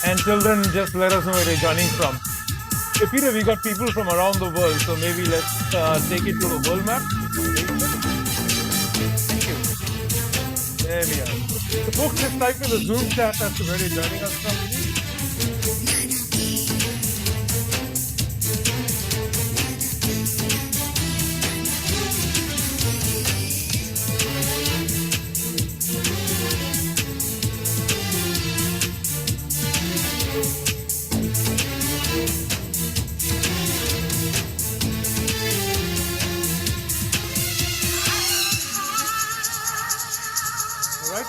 And till then, just let us know where you're joining from. So, Peter, we got people from around the world, so maybe let's take it to a world map. Thank you. There we are. So, folks, just type in the Zoom chat as to where you're joining us from.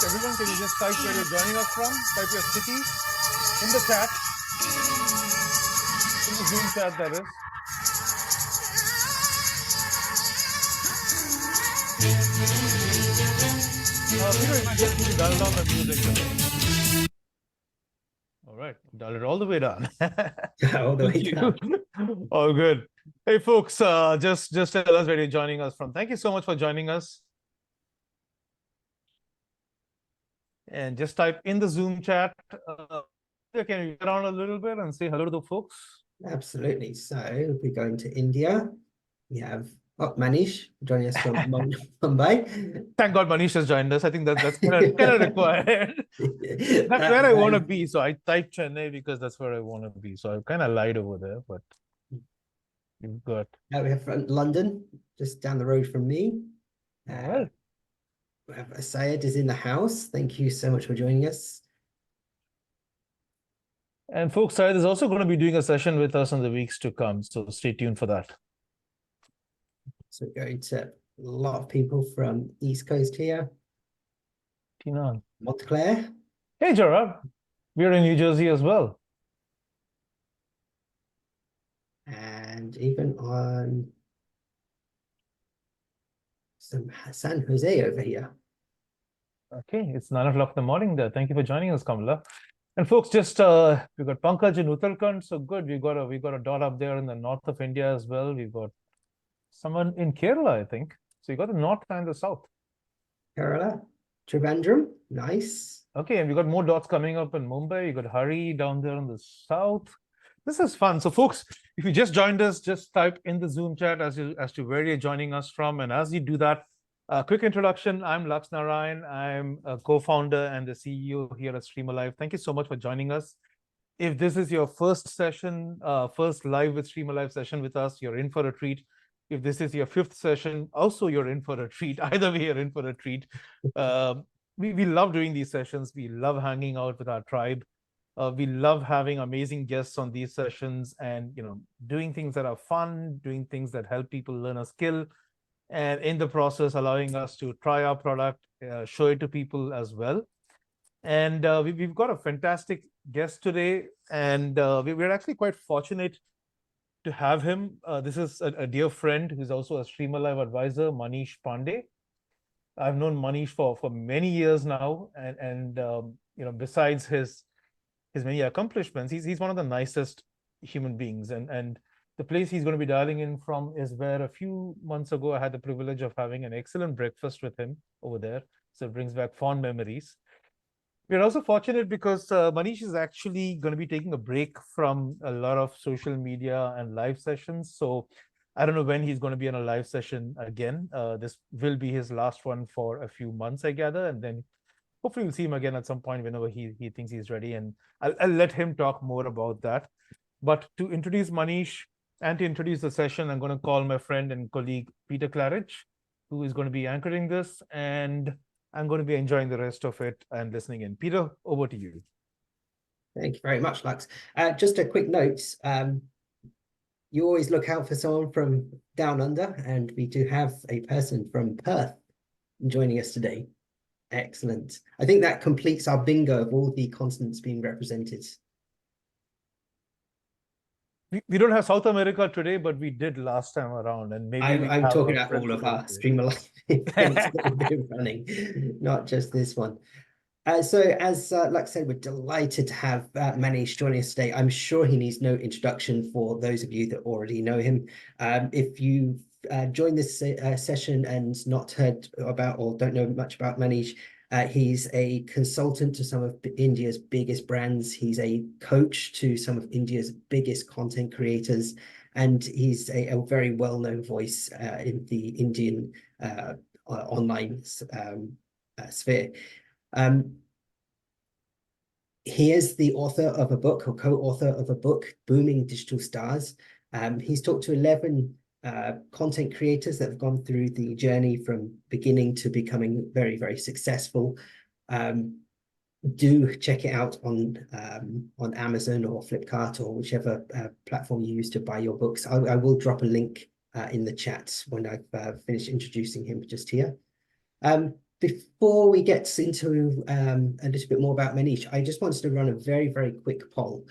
Everyone, can you just type where you're joining us from? Type your city in the chat, in the Zoom chat, that is. Peter, you might just need to dial down the music. All right, dial it all the way down. All the way down. All good. Hey, folks, just tell us where you're joining us from. Thank you so much for joining us. And just type in the Zoom chat. Can you get around a little bit and say hello to the folks? Absolutely. So we're going to India. We have Manish joining us from Mumbai. Thank God Manish has joined us. I think that's kind of required. That's where I want to be. So I typed Chennai because that's where I want to be. So I kind of lied over there, but you've got. We have London, just down the road from me. All right. Syed is in the house. Thank you so much for joining us. And folks, Syed is also going to be doing a session with us in the weeks to come. So stay tuned for that. So we're going to a lot of people from East Coast here. Tina. Montclair. Hey, Gerard. We're in New Jersey as well. And even on some San Jose over here. Okay, it's 9 o'clock in the morning there. Thank you for joining us, Kamala. And folks, just we got Pankaj in Uttarakhand, so good. We got a dot up there in the north of India as well. We've got someone in Kerala, I think. So you got the north and the south. Kerala, Trivandrum, nice. Okay, and we got more dots coming up in Mumbai. You got Hari down there in the south. This is fun. So, folks, if you just joined us, just type in the Zoom chat as to where you're joining us from. And as you do that, quick introduction. I'm Laks Narayan. I'm a co-founder and the CEO here at StreamAlive. Thank you so much for joining us. If this is your first session, first live with StreamAlive session with us, you're in for a treat. If this is your fifth session, also you're in for a treat. Either way, you're in for a treat. We love doing these sessions. We love hanging out with our tribe. We love having amazing guests on these sessions and, doing things that are fun, doing things that help people learn a skill, and in the process, allowing us to try our product, show it to people as well. And we've got a fantastic guest today, and we're actually quite fortunate to have him. This is a dear friend who's also a StreamAlive advisor, Manish Pandey. I've known Manish for many years now, and besides his many accomplishments, he's one of the nicest human beings. And the place he's going to be dialing in from is where a few months ago I had the privilege of having an excellent breakfast with him over there. So it brings back fond memories. We're also fortunate because Manish is actually going to be taking a break from a lot of social media and live sessions. So I don't know when he's going to be on a live session again. This will be his last one for a few months, I gather, and then hopefully we'll see him again at some point whenever he thinks he's ready, and I'll let him talk more about that. But to introduce Manish and to introduce the session, I'm going to call my friend and colleague, Peter Claridge, who is going to be anchoring this, and I'm going to be enjoying the rest of it and listening in. Peter, over to you. Thank you very much, Lux. Just a quick note. You always look out for someone from down under, and we do have a person from Perth joining us today. Excellent. I think that completes our bingo of all the continents being represented. We don't have South America today, but we did last time around, and maybe I'm talking about all of our StreamAlive events that we've been running, not just this one. So as Lux said, we're delighted to have Manish joining us today. I'm sure he needs no introduction for those of you that already know him. If you've joined this session and not heard about or don't know much about Manish, He's a consultant to some of India's biggest brands. He's a coach to some of India's biggest content creators, and he's a very well-known voice in the Indian online sphere. He is the author of a book, or co-author of a book, Booming Digital Stars. He's talked to 11 content creators that have gone through the journey from beginning to becoming very, very successful. Do check it out on Amazon or Flipkart or whichever platform you use to buy your books. I will drop a link in the chat when I've finished introducing him just here. Before we get into a little bit more about Manish, I just wanted to run a very, very quick poll.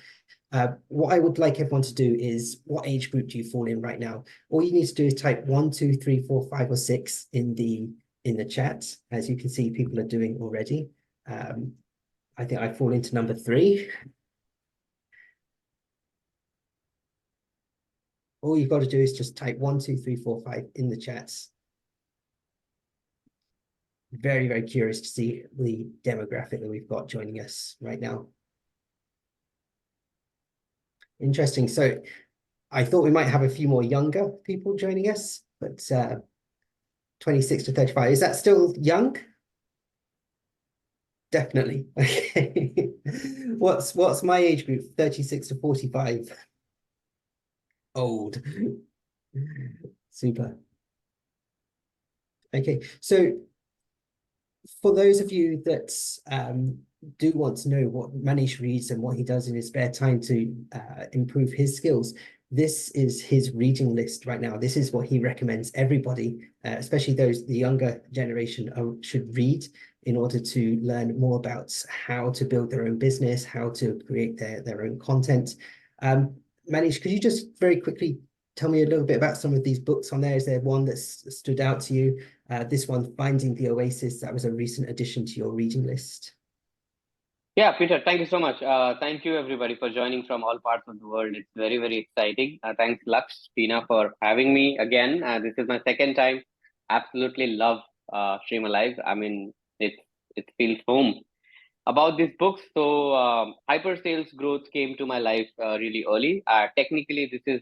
What I would like everyone to do is, what age group do you fall in right now? All you need to do is type 1, 2, 3, 4, 5, or 6 in the chat. As you can see, people are doing already. I think I fall into number 3. All you've got to do is just type 1, 2, 3, 4, 5 in the chats. Very, very curious to see the demographic that we've got joining us right now. Interesting. So I thought we might have a few more younger people joining us, but 26 to 35. Is that still young? Definitely. Okay. What's my age group? 36 to 45. Old. Super. Okay. So for those of you that do want to know what Manish reads and what he does in his spare time to improve his skills, this is his reading list right now. This is what he recommends everybody, especially the younger generation, should read in order to learn more about how to build their own business, how to create their own content. Manish, could you just very quickly tell me a little bit about some of these books on there? Is there one that's stood out to you? This one, Finding the Oasis, that was a recent addition to your reading list. Yeah, Peter, thank you so much. Thank you, everybody, for joining from all parts of the world. It's very, very exciting. Thanks, Lux, Tina, for having me again. This is my second time. Absolutely love Stream Alive. I mean, it feels home. About these books, so hyper sales growth came to my life really early. Technically, this is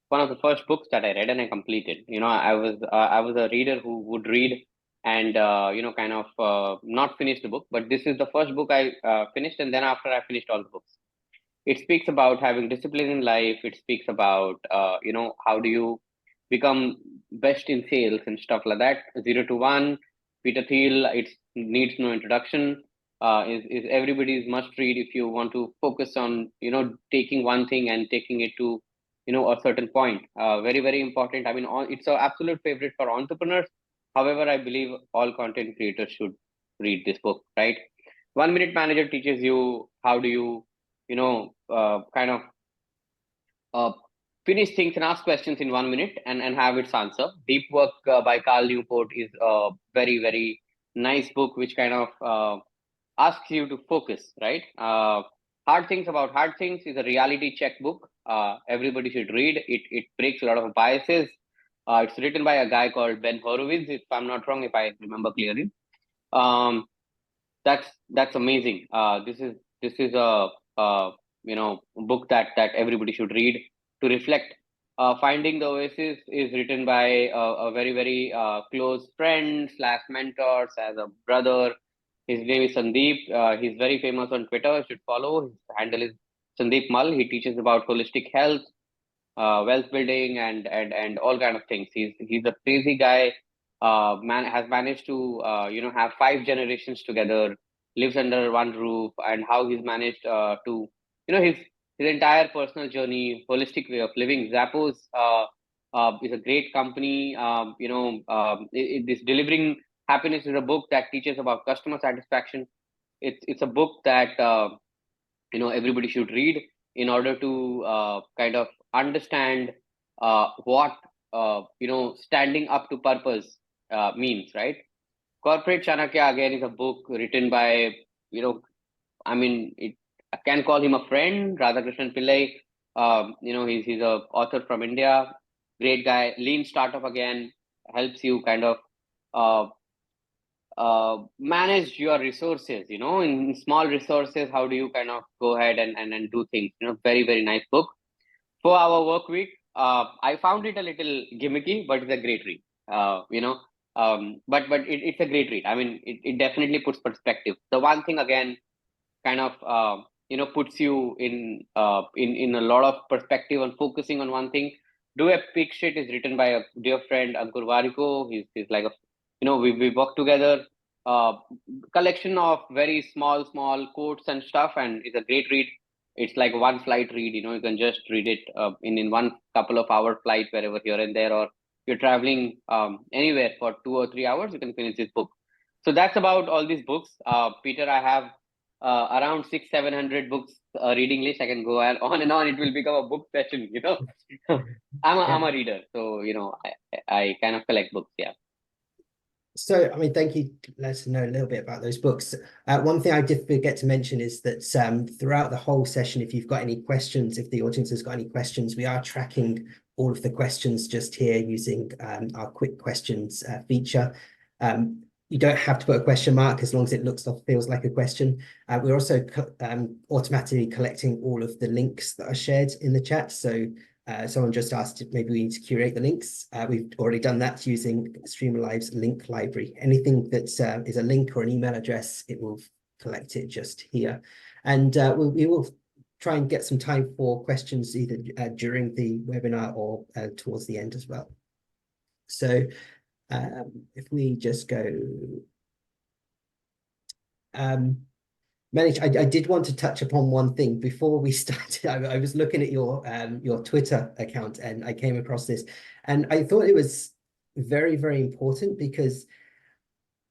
one of the first books that I read and I completed. You know, I was a reader who would read and kind of not finish the book. But this is the first book I finished, and then after I finished all the books, it speaks about having discipline in life. It speaks about how do you become best in sales and stuff like that. 0 to 1, Peter Thiel. It needs no introduction. Is everybody's must read if you want to focus on taking one thing and taking it to a certain point. Very, very important. I mean, it's an absolute favorite for entrepreneurs. However, I believe all content creators should read this book, right? 1 Minute Manager teaches you how do you kind of finish things and ask questions in 1 minute and have its answer. Deep Work by Carl Newport is a very, very nice book which kind of asks you to focus, right? Hard Things About Hard Things is a reality check book. Everybody should read it. It breaks a lot of biases. It's written by a guy called Ben Horowitz, if I'm not wrong, if I remember clearly. That's amazing. This is a book that everybody should read to reflect. Finding the Oasis is written by a very, very close friend slash mentor as a brother. His name is Sandeep. He's very famous on Twitter. You should follow. His handle is Sandeep Mull. He teaches about holistic health, wealth building, and all kind of things. He's a crazy guy. Man has managed to have 5 generations together, lives under one roof, and how he's managed to his entire personal journey, holistic way of living. Zappos is a great company. This Delivering Happiness is a book that teaches about customer satisfaction. It's a book that everybody should read in order to kind of understand what standing up to purpose means, right? Corporate Chanakya again is a book written by I can call him a friend, Radhakrishnan Pillai. He's a author from India, great guy. Lean Startup again helps you kind of manage your resources, in small resources. How do you kind of go ahead and do things? Very, very nice book. 4 Hour Work Week. I found it a little gimmicky, but it's a great read. But it's a great read. I mean, it definitely puts perspective. The one thing again kind of puts you in a lot of perspective on focusing on one thing. Do a Pick Shit is written by a dear friend Ankur Wariko. He's like we work together. Collection of very small quotes and stuff, and it's a great read. It's like one flight read. You can just read it in one couple of hour flight wherever here and there, or you're traveling anywhere for 2 or 3 hours. You can finish this book. So that's about all these books. Peter, I have around 600-700 books reading list. I can go on and on. It will become a book session. I'm a reader, so I kind of collect books. Yeah. So, I mean, thank you. Let us know a little bit about those books. One thing I did forget to mention is that throughout the whole session, if you've got any questions, if the audience has got any questions, we are tracking all of the questions just here using our quick questions feature. You don't have to put a question mark as long as it looks or feels like a question. We're also automatically collecting all of the links that are shared in the chat. So someone just asked if maybe we need to curate the links. We've already done that using Streamlive's link library. Anything that is a link or an email address, it will collect it just here. And we will try and get some time for questions either during the webinar or towards the end as well. So if we just go, Manish, I did want to touch upon one thing before we started. I was looking at your Twitter account and I came across this, and I thought it was very, very important because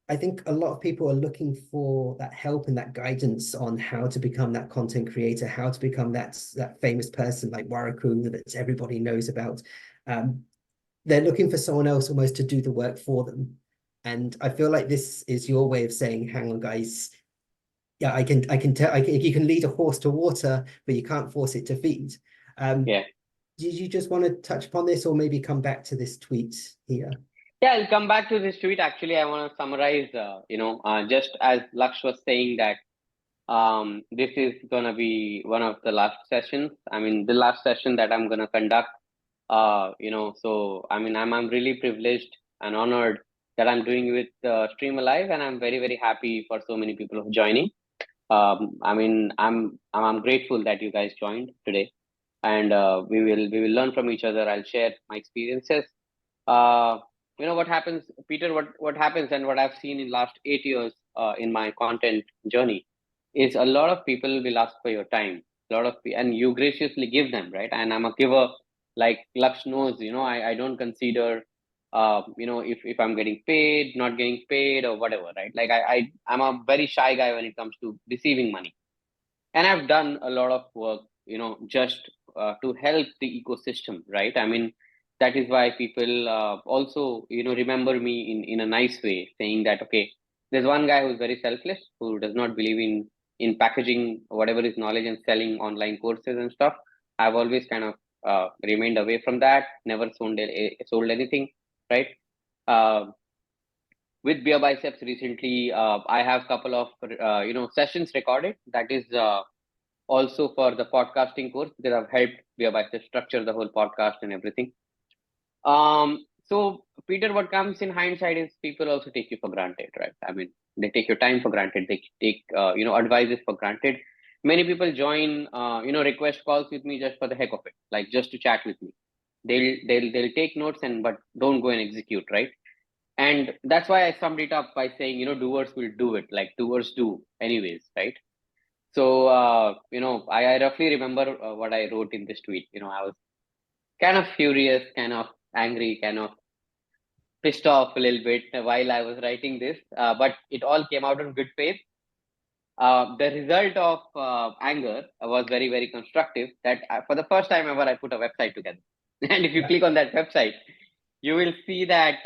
I think a lot of people are looking for that help and that guidance on how to become that content creator, how to become that famous person like Waraku that everybody knows about. They're looking for someone else almost to do the work for them. And I feel like this is your way of saying, hang on, guys. Yeah, I can tell you can lead a horse to water, but you can't force it to feed. Yeah. Did you just want to touch upon this or maybe come back to this tweet here? Yeah, I'll come back to this tweet. Actually, I want to summarize, just as Laksh was saying that this is going to be one of the last sessions. I mean, the last session that I'm going to conduct. So I mean, I'm really privileged and honored that I'm doing with Stream Alive, and I'm very, very happy for so many people joining. I mean, I'm grateful that you guys joined today, and we will learn from each other. I'll share my experiences. What happens, Peter? What happens, and what I've seen in last 8 years in my content journey, is a lot of people will ask for your time. And you graciously give them, right? And I'm a giver. Like Laksh knows, I don't consider, if I'm getting paid, not getting paid, or whatever, right? Like I'm a very shy guy when it comes to receiving money, and I've done a lot of work, just to help the ecosystem, right? I mean, that is why people also, remember me in a nice way, saying that okay, there's one guy who's very selfless, who does not believe in packaging whatever is knowledge and selling online courses and stuff. I've always kind of remained away from that, never sold anything, right? Uh, with Beer Biceps recently, I have a couple of sessions recorded. That is also for the podcasting course, because I've helped Beer Biceps structure the whole podcast and everything. So Peter, what comes in hindsight is people also take you for granted, right? I mean, they take your time for granted. They take advices for granted. Many people join request calls with me just for the heck of it, like just to chat with me. They'll take notes but don't go and execute, right? And that's why I summed it up by saying, doers will do it, like doers do anyways, right? So, I roughly remember what I wrote in this tweet. I was kind of furious, kind of angry, kind of pissed off a little bit while I was writing this, but it all came out in good faith. The result of anger was very, very constructive. That for the first time ever, I put a website together. And if you click on that website, you will see that,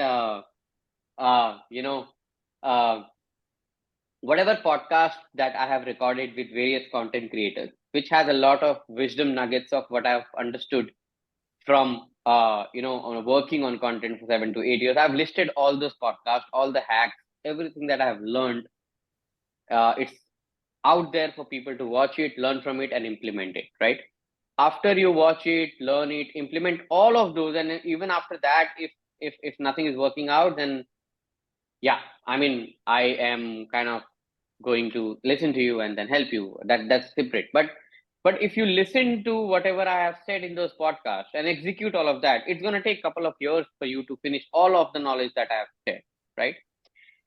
whatever podcast that I have recorded with various content creators, which has a lot of wisdom nuggets of what I've understood from working on content for 7 to 8 years. I've listed all those podcasts, all the hacks, everything that I have learned, it's out there for people to watch it, learn from it, and implement it, right? After you watch it, learn it, implement all of those, and even after that, if nothing is working out, then yeah, I mean, I am kind of going to listen to you and then help you. That's separate. But if you listen to whatever I have said in those podcasts and execute all of that, it's gonna take a couple of years for you to finish all of the knowledge that I have shared, right?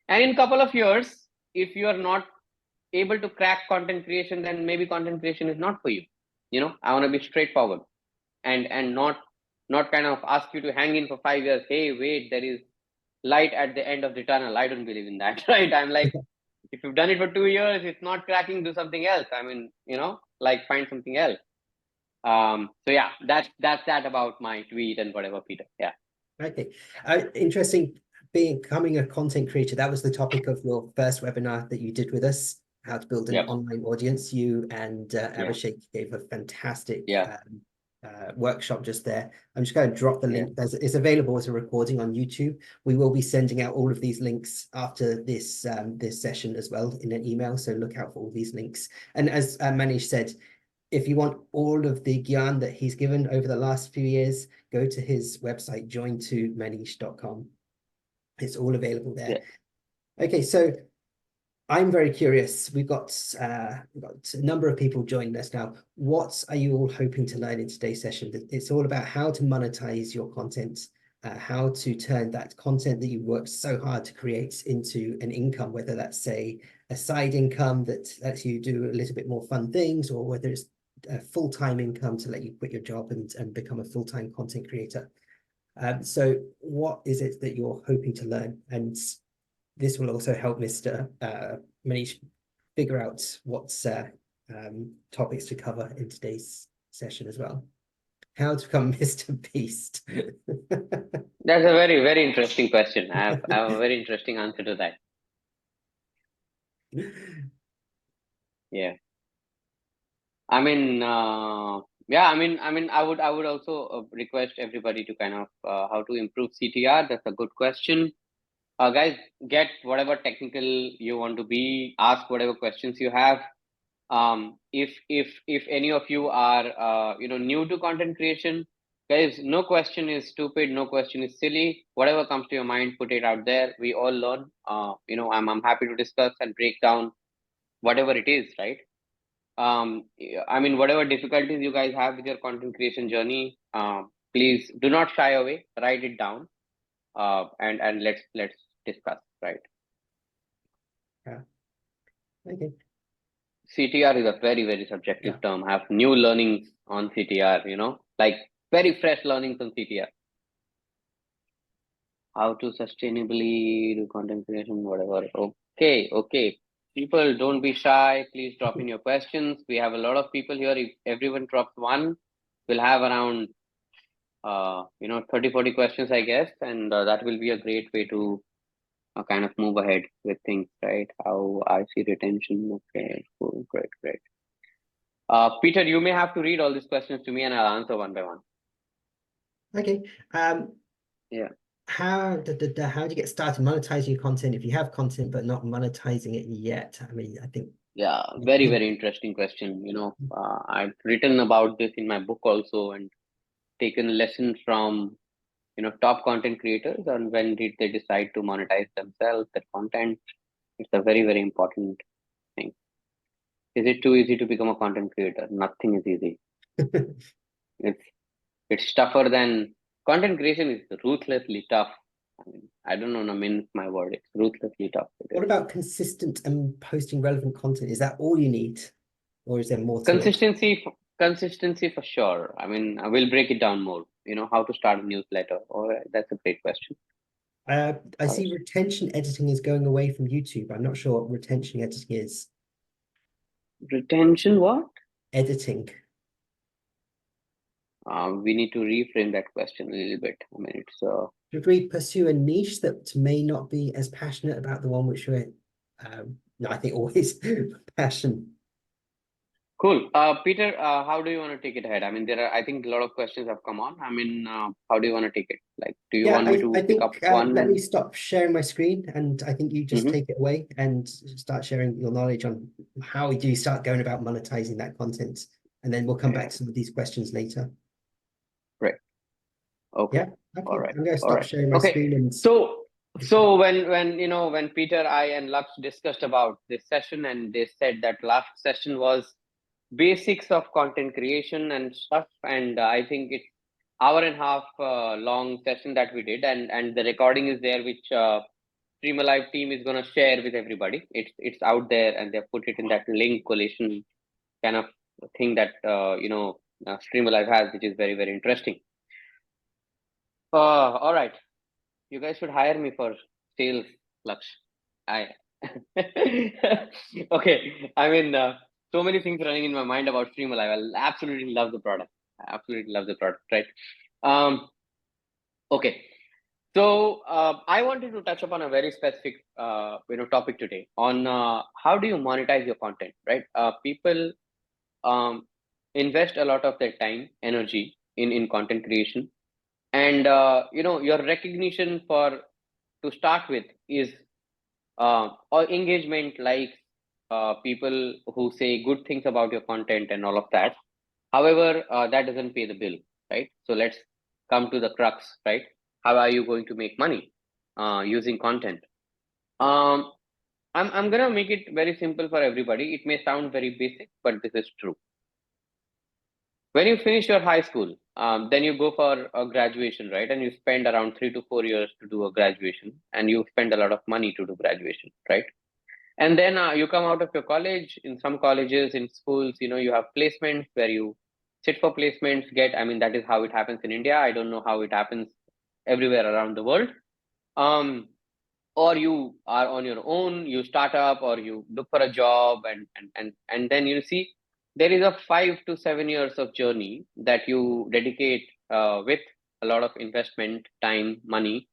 And in couple of years, if you are not able to crack content creation, then maybe content creation is not for you. You know, I want to be straightforward and not kind of ask you to hang in for 5 years. Hey, wait, there is light at the end of the tunnel. I don't believe in that, right? I'm like, if you've done it for 2 years, it's not cracking, do something else. I mean, you know, like find something else. So yeah, that's that about my tweet and whatever, Peter. Yeah. Okay. Interesting. Becoming a content creator, that was the topic of your first webinar that you did with us, how to build an Yep. online audience. You and Yeah. Abhishek gave a fantastic Yeah. workshop just there. I'm just going to drop the Yeah. link. It's available as a recording on YouTube. We will be sending out all of these links after this this session as well in an email, so look out for all these links. And as Manish said, if you want all of the gyan that he's given over the last few years, go to his website, join2manish.com. It's all available there. Yeah. Okay, so I'm very curious. We've got a number of people joining us now. What are you all hoping to learn in today's session? It's all about how to monetize your content, how to turn that content that you worked so hard to create into an income, whether that's, say, a side income that lets you do a little bit more fun things, or whether it's a full-time income to let you quit your job and become a full-time content creator. So what is it that you're hoping to learn? And this will also help Mr. Manish figure out what's topics to cover in today's session as well. How to become Mr. Beast. That's a very, very interesting question. I have a very interesting answer to that. Yeah. I mean, yeah, I would also request everybody to kind of how to improve CTR. That's a good question. Guys, get whatever technical you want to be, ask whatever questions you have. If any of you are new to content creation, guys, no question is stupid, no question is silly. Whatever comes to your mind, put it out there. We all learn. I'm happy to discuss and break down whatever it is, right? I mean, whatever difficulties you guys have with your content creation journey, please do not shy away. Write it down, and let's discuss. Right. Yeah. Okay. CTR is a very, very subjective term. I have new learnings on CTR. Like very fresh learnings on CTR. How to sustainably do content creation, whatever. Okay. People, don't be shy. Please drop in your questions. We have a lot of people here. If everyone drops one, we'll have around 30-40 questions, I guess, and that will be a great way to kind of move ahead with things, right? How I see retention. Okay, cool, great. Peter, you may have to read all these questions to me, and I'll answer one by one. Okay. Yeah. How do you get started monetizing your content if you have content but not monetizing it yet? I mean, I think. Yeah, very, very interesting question. I've written about this in my book also, and taken lessons from top content creators on when did they decide to monetize themselves, their content. It's a very, very important thing. Is it too easy to become a content creator? Nothing is easy. It's tougher than content creation is ruthlessly tough. I mean, I don't know, mince my word. It's ruthlessly tough. What about consistent and posting relevant content? Is that all you need, or is there more to it? Consistency for sure. I mean, I will break it down more. How to start a newsletter. Oh, that's a great question. I see retention editing is going away from YouTube. I'm not sure what retention editing is. Retention what? Editing. We need to reframe that question a little bit. I mean, it's Should we pursue a niche that may not be as passionate about the one which we're no, I think always passion. Cool. Peter, how do you want to take it ahead? I mean, I think a lot of questions have come on. I mean, how do you want to take it? Like, do you Yeah, want me I to pick up think one? let me stop sharing my screen, and I think you just Mhm. take it away and start sharing your knowledge on how do you start going about monetizing that content, and then we'll come back to some of these questions later. Right. Okay. Yeah, okay. All right. I'm going to All stop right. sharing my Okay. screen and So when Peter, I, and Lux discussed about this session, and they said that last session was basics of content creation and stuff, and I think it's hour and a half long session that we did, and the recording is there, which Stream Alive team is gonna share with everybody. It's out there, and they put it in that link collation kind of thing that Stream Alive has, which is very, very interesting. All right, you guys should hire me for sales, Lux. I okay. I mean, so many things running in my mind about Stream Alive. I absolutely love the product. I absolutely love the product, right? Okay. So I wanted to touch upon a very specific, topic today on how do you monetize your content, right? People um, invest a lot of their time, energy in content creation, and your recognition for to start with is or engagement, likes, people who say good things about your content and all of that. However, that doesn't pay the bill, right? So let's come to the crux, right? How are you going to make money using content? Um, I'm gonna make it very simple for everybody. It may sound very basic, but this is true. When you finish your high school, then you go for a graduation, right? And you spend around 3 to 4 years to do a graduation, and you spend a lot of money to do graduation, right? And then you come out of your college. In some colleges, in schools, you have placements where you sit for placements, I mean, that is how it happens in India. I don't know how it happens everywhere around the world. Or you are on your own, you start up, or you look for a job, and then you see there is a 5 to 7 years of journey that you dedicate with a lot of investment, time, money,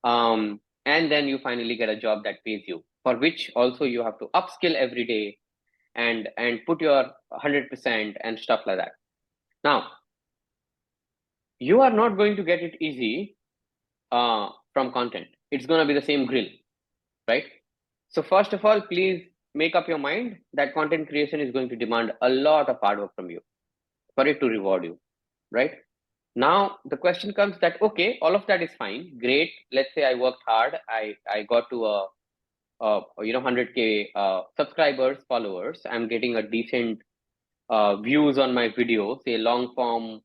and then you finally get a job that pays you, for which also you have to upskill every day and put your 100% and stuff like that. Now, you are not going to get it easy from content. It's going to be the same grill, right? So first of all, please make up your mind that content creation is going to demand a lot of hard work from you for it to reward you, right? Now the question comes that, okay, all of that is fine, great. Let's say I worked hard, I got to a 100K subscribers, followers. I'm getting a decent views on my video, say long form.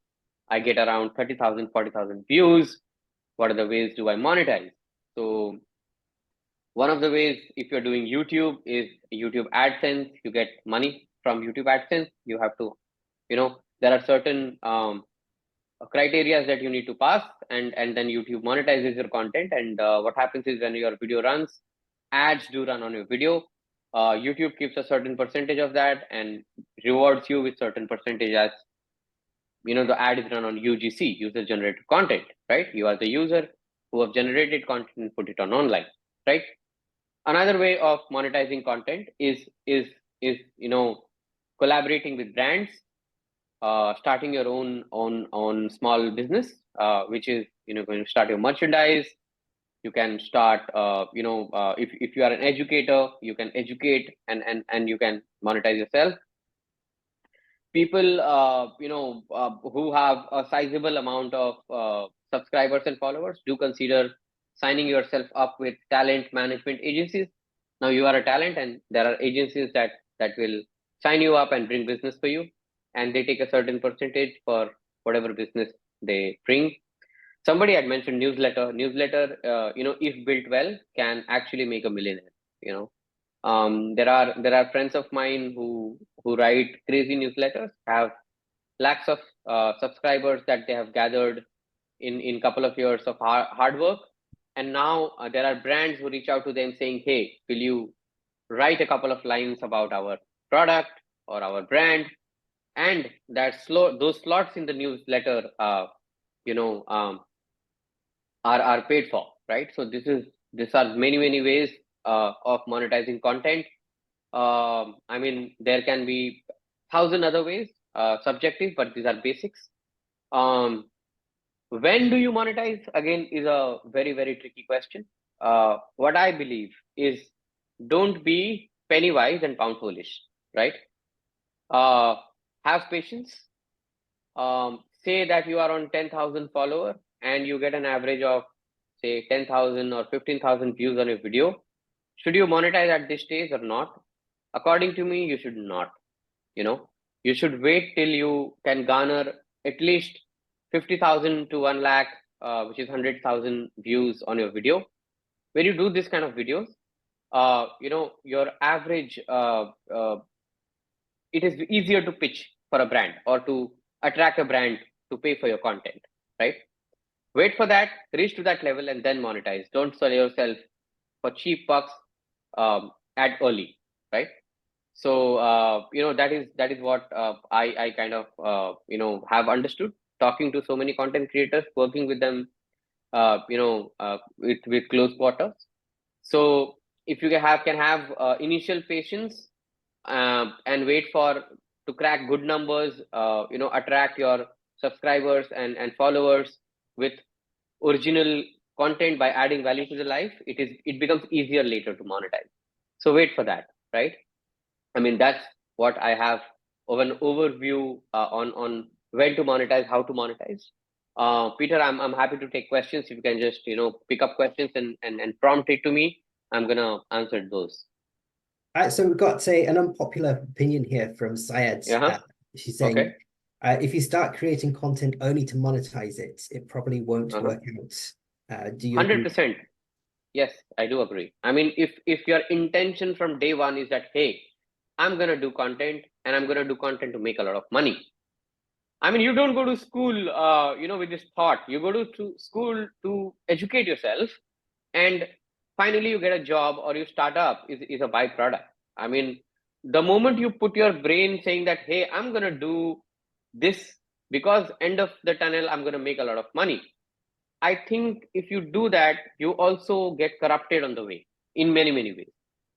I get around 30,000, 40,000 views. What are the ways do I monetize? So one of the ways, if you're doing YouTube, is YouTube AdSense. You get money from YouTube AdSense. You have to, there are certain criteria that you need to pass, and then YouTube monetizes your content. And what happens is when your video runs, ads do run on your video. YouTube keeps a certain percentage of that and rewards you with certain percentage as the ad is run on UGC, user generated content, right? You are the user who have generated content and put it on online, right? Another way of monetizing content is collaborating with brands, starting your own small business, which is going to start your merchandise. You can start if you are an educator, you can educate and you can monetize yourself. People who have a sizable amount of subscribers and followers, do consider signing yourself up with talent management agencies. Now you are a talent, and there are agencies that will sign you up and bring business for you, and they take a certain percentage for whatever business they bring. Somebody had mentioned newsletter, if built well, can actually make a millionaire. There are friends of mine who write crazy newsletters, have lakhs of subscribers that they have gathered in couple of years of hard work. And now there are brands who reach out to them saying, hey, will you write a couple of lines about our product or our brand? And those slots in the newsletter you know are paid for, right? So these are many ways of monetizing content. I mean, there can be thousand other ways, subjective, but these are basics. When do you monetize? Again, is a very, very tricky question. What I believe is, don't be penny wise and pound foolish, right? Uh, have patience. Say that you are on 10,000 follower and you get an average of say 10,000 or 15,000 views on your video. Should you monetize at this stage or not? According to me, you should not. You know, you should wait till you can garner at least 50,000 to 1 lakh, which is 100,000 views on your video. When you do this kind of videos, your average, it is easier to pitch for a brand or to attract a brand to pay for your content, right? Wait for that, reach to that level, and then monetize. Don't sell yourself for cheap bucks at early, right? So that is what I kind of have understood, talking to so many content creators, working with them with close quarters. So if you can have initial patience and wait for to crack good numbers, attract your subscribers and followers with original content by adding value to the life, it becomes easier later to monetize. So wait for that, right? I mean, that's what I have of an overview on when to monetize, how to monetize. Peter, I'm happy to take questions. If you can just pick up questions and prompt it to me, I'm gonna answer those. So we've got, say, an unpopular opinion here from Syed. Uh-huh. She's saying, Okay. if you start creating content only to monetize it, it probably won't Uh-huh. work out. Do you agree? 100%. Yes, I do agree. I mean, if your intention from day one is that, hey, I'm gonna do content and I'm gonna do content to make a lot of money. I mean, you don't go to school, with this thought. You go to school to educate yourself, and finally you get a job or you start up is a byproduct. I mean, the moment you put your brain saying that, hey, I'm gonna do this because end of the tunnel, I'm gonna make a lot of money. I think if you do that, you also get corrupted on the way in many, many ways,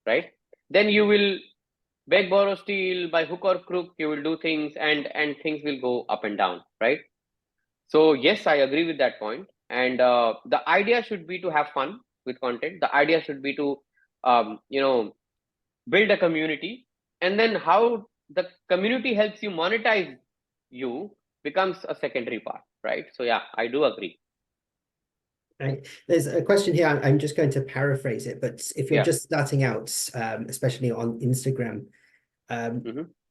right? Then you will beg, borrow, steal by hook or crook. You will do things, and things will go up and down, right? So yes, I agree with that point. And the idea should be to have fun with content. The idea should be to build a community, and then how the community helps you monetize you becomes a secondary part, right? So yeah, I do agree. Right. There's a question here. I'm just going to paraphrase it, but if you're Yeah. just starting out, especially on Instagram,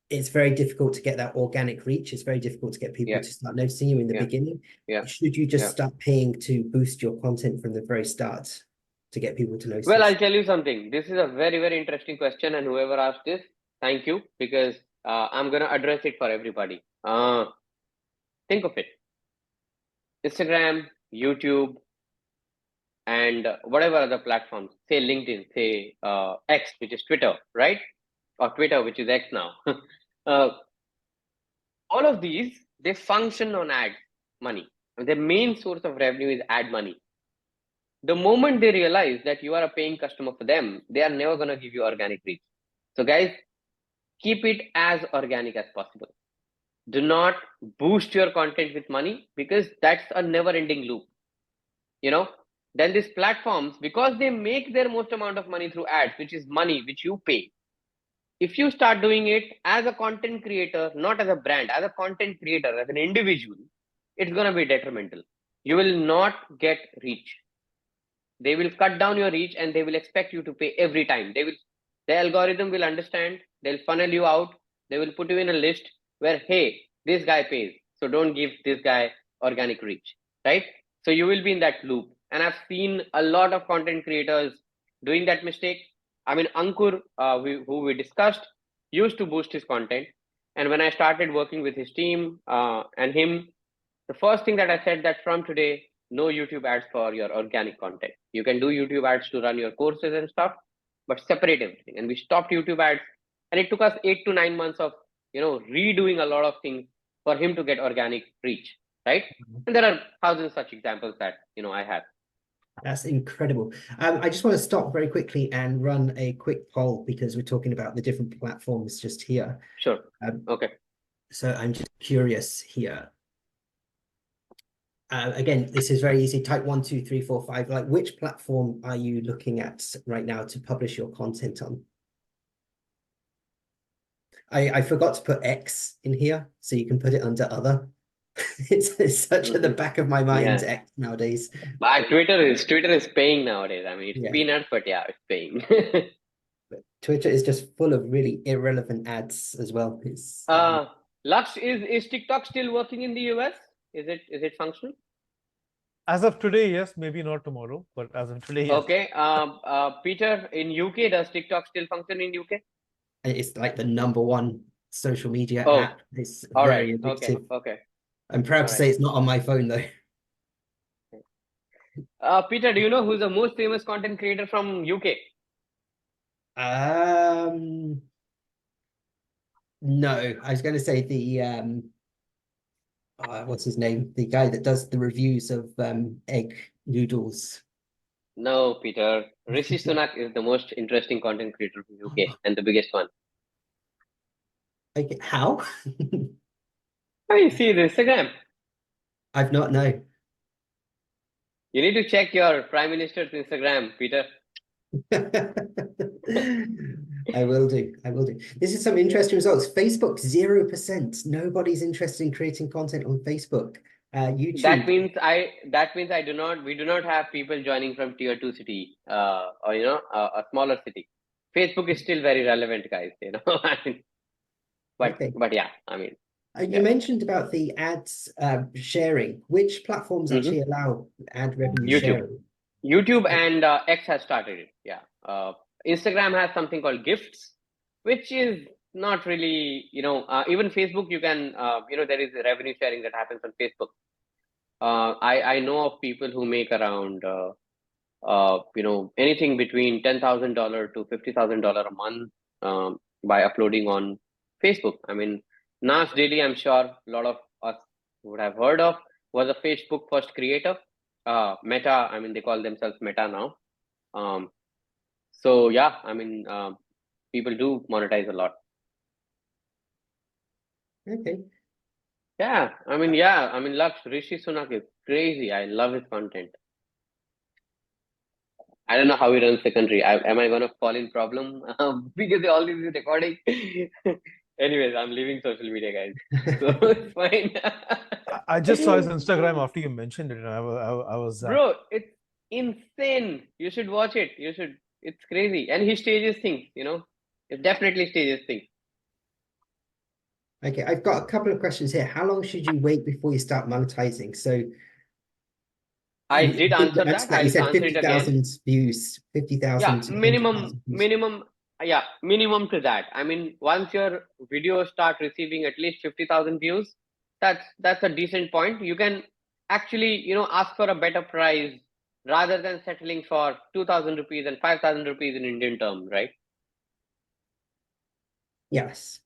it's very difficult to get that organic reach. It's very difficult to get people to start noticing you in the beginning. Should you just start paying to boost your content from the very start to get people to notice? Well, I'll tell you something. This is a very, very interesting question, and whoever asked this, thank you, because I'm gonna address it for everybody. Think of it: Instagram, YouTube, and whatever other platforms, say LinkedIn, say X, which is Twitter, right? Or Twitter, which is X now. All of these, they function on ad money. Their main source of revenue is ad money. The moment they realize that you are a paying customer for them, they are never going to give you organic reach. So guys, keep it as organic as possible. Do not boost your content with money, because that's a never ending loop. Then these platforms, because they make their most amount of money through ads, which is money which you pay. If you start doing it as a content creator, not as a brand, as a content creator, as an individual, it's going to be detrimental. You will not get reach. They will cut down your reach, and they will expect you to pay every time. The algorithm will understand, they'll funnel you out, they will put you in a list where, hey, this guy pays, so don't give this guy organic reach, right? So you will be in that loop. And I've seen a lot of content creators doing that mistake. I mean, Ankur, who we discussed, used to boost his content. And when I started working with his team and him, the first thing that I said that from today, no YouTube ads for your organic content. You can do YouTube ads to run your courses and stuff, but separate everything. And we stopped YouTube ads, and it took us 8 to 9 months of redoing a lot of things for him to get organic reach, right? And there are thousands such examples that I have. That's incredible. I just want to stop very quickly and run a quick poll because we're talking about the different platforms just here. Sure. Um, Okay. So I'm just curious here. Again, this is very easy. Type 1, 2, 3, 4, 5. Like, which platform are you looking at right now to publish your content on? I forgot to put X in here, so you can put it under other. It's such at the back of my mind, Yeah. X nowadays. But Twitter is paying nowadays. I mean, it's Yeah. peanuts, but yeah, it's paying. Twitter is just full of really irrelevant ads as well. It's Lux, is TikTok still working in the US? Is it functional? As of today, yes, maybe not tomorrow, but as of today, yes. Okay. Peter, in UK, does TikTok still function in UK? it's like the #1 social media Oh, app. It's all right. very Okay. addictive. Okay. I'm proud All to say right. it's not on my phone though. Peter, do you know who's the most famous content creator from UK? No, I was going to say the what's his name? The guy that does the reviews of egg noodles. No, Peter. Rishi Sunak is the most interesting content creator from UK and the biggest one. Okay, how? Oh, you see the Instagram. I've not know. You need to check your Prime Minister's Instagram, Peter. I will do. I will do. This is some interesting results. Facebook 0%. Nobody's interested in creating content on Facebook. YouTube. That means we do not have people joining from tier 2 city, or a smaller city. Facebook is still very relevant, guys, I mean, Okay. but yeah, I mean, You yeah. mentioned about the ads sharing. Which platforms actually allow ad revenue sharing? YouTube and X has started it. Yeah. Instagram has something called gifts, which is not really, even Facebook, you can, there is a revenue sharing that happens on Facebook. I know of people who make around, anything between $10,000 to $50,000 a month by uploading on Facebook. I mean, Nas Daily, I'm sure a lot of us would have heard of, was a Facebook first creator. Meta, I mean, they call themselves Meta now. So yeah, I mean, people do monetize a lot. Okay. Yeah, I mean, Lux, Rishi Sunak is crazy. I love his content. I don't know how he runs the country. Am I gonna fall in problem because all this is recording? Anyways, I'm leaving social media, guys. So it's fine. I just saw his Instagram after you mentioned it, and I was Bro, it's insane. You should watch it. You should. It's crazy, and he stages things. It definitely stages things. Okay, I've got a couple of questions here. How long should you wait before you start monetizing? So I did answer that. You I'll said answer it again. 50,000 views, 50,000 Yeah, to 100,000 views. minimum to that. I mean, once your videos start receiving at least 50,000 views, that's a decent point. You can actually, ask for a better price rather than settling for 2,000 rupees and 5,000 rupees in Indian terms, right? Yes.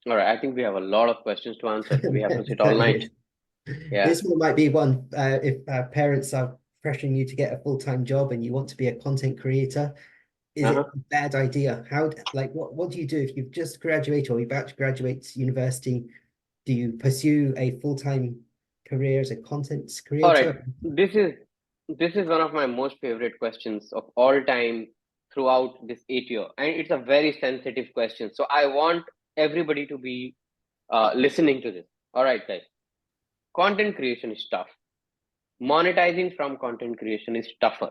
All right, I think we have a lot of questions to answer. We have to sit all night. Yeah. This one might be one if parents are pressuring you to get a full-time job and you want to be a content creator. Is it a bad idea? What do you do if you've just graduated or you're about to graduate university? Do you pursue a full-time career as a content creator? All right. This is one of my most favorite questions of all time throughout this 8 year, and it's a very sensitive question. So I want everybody to be listening to this. All right, guys. Content creation is tough. Monetizing from content creation is tougher,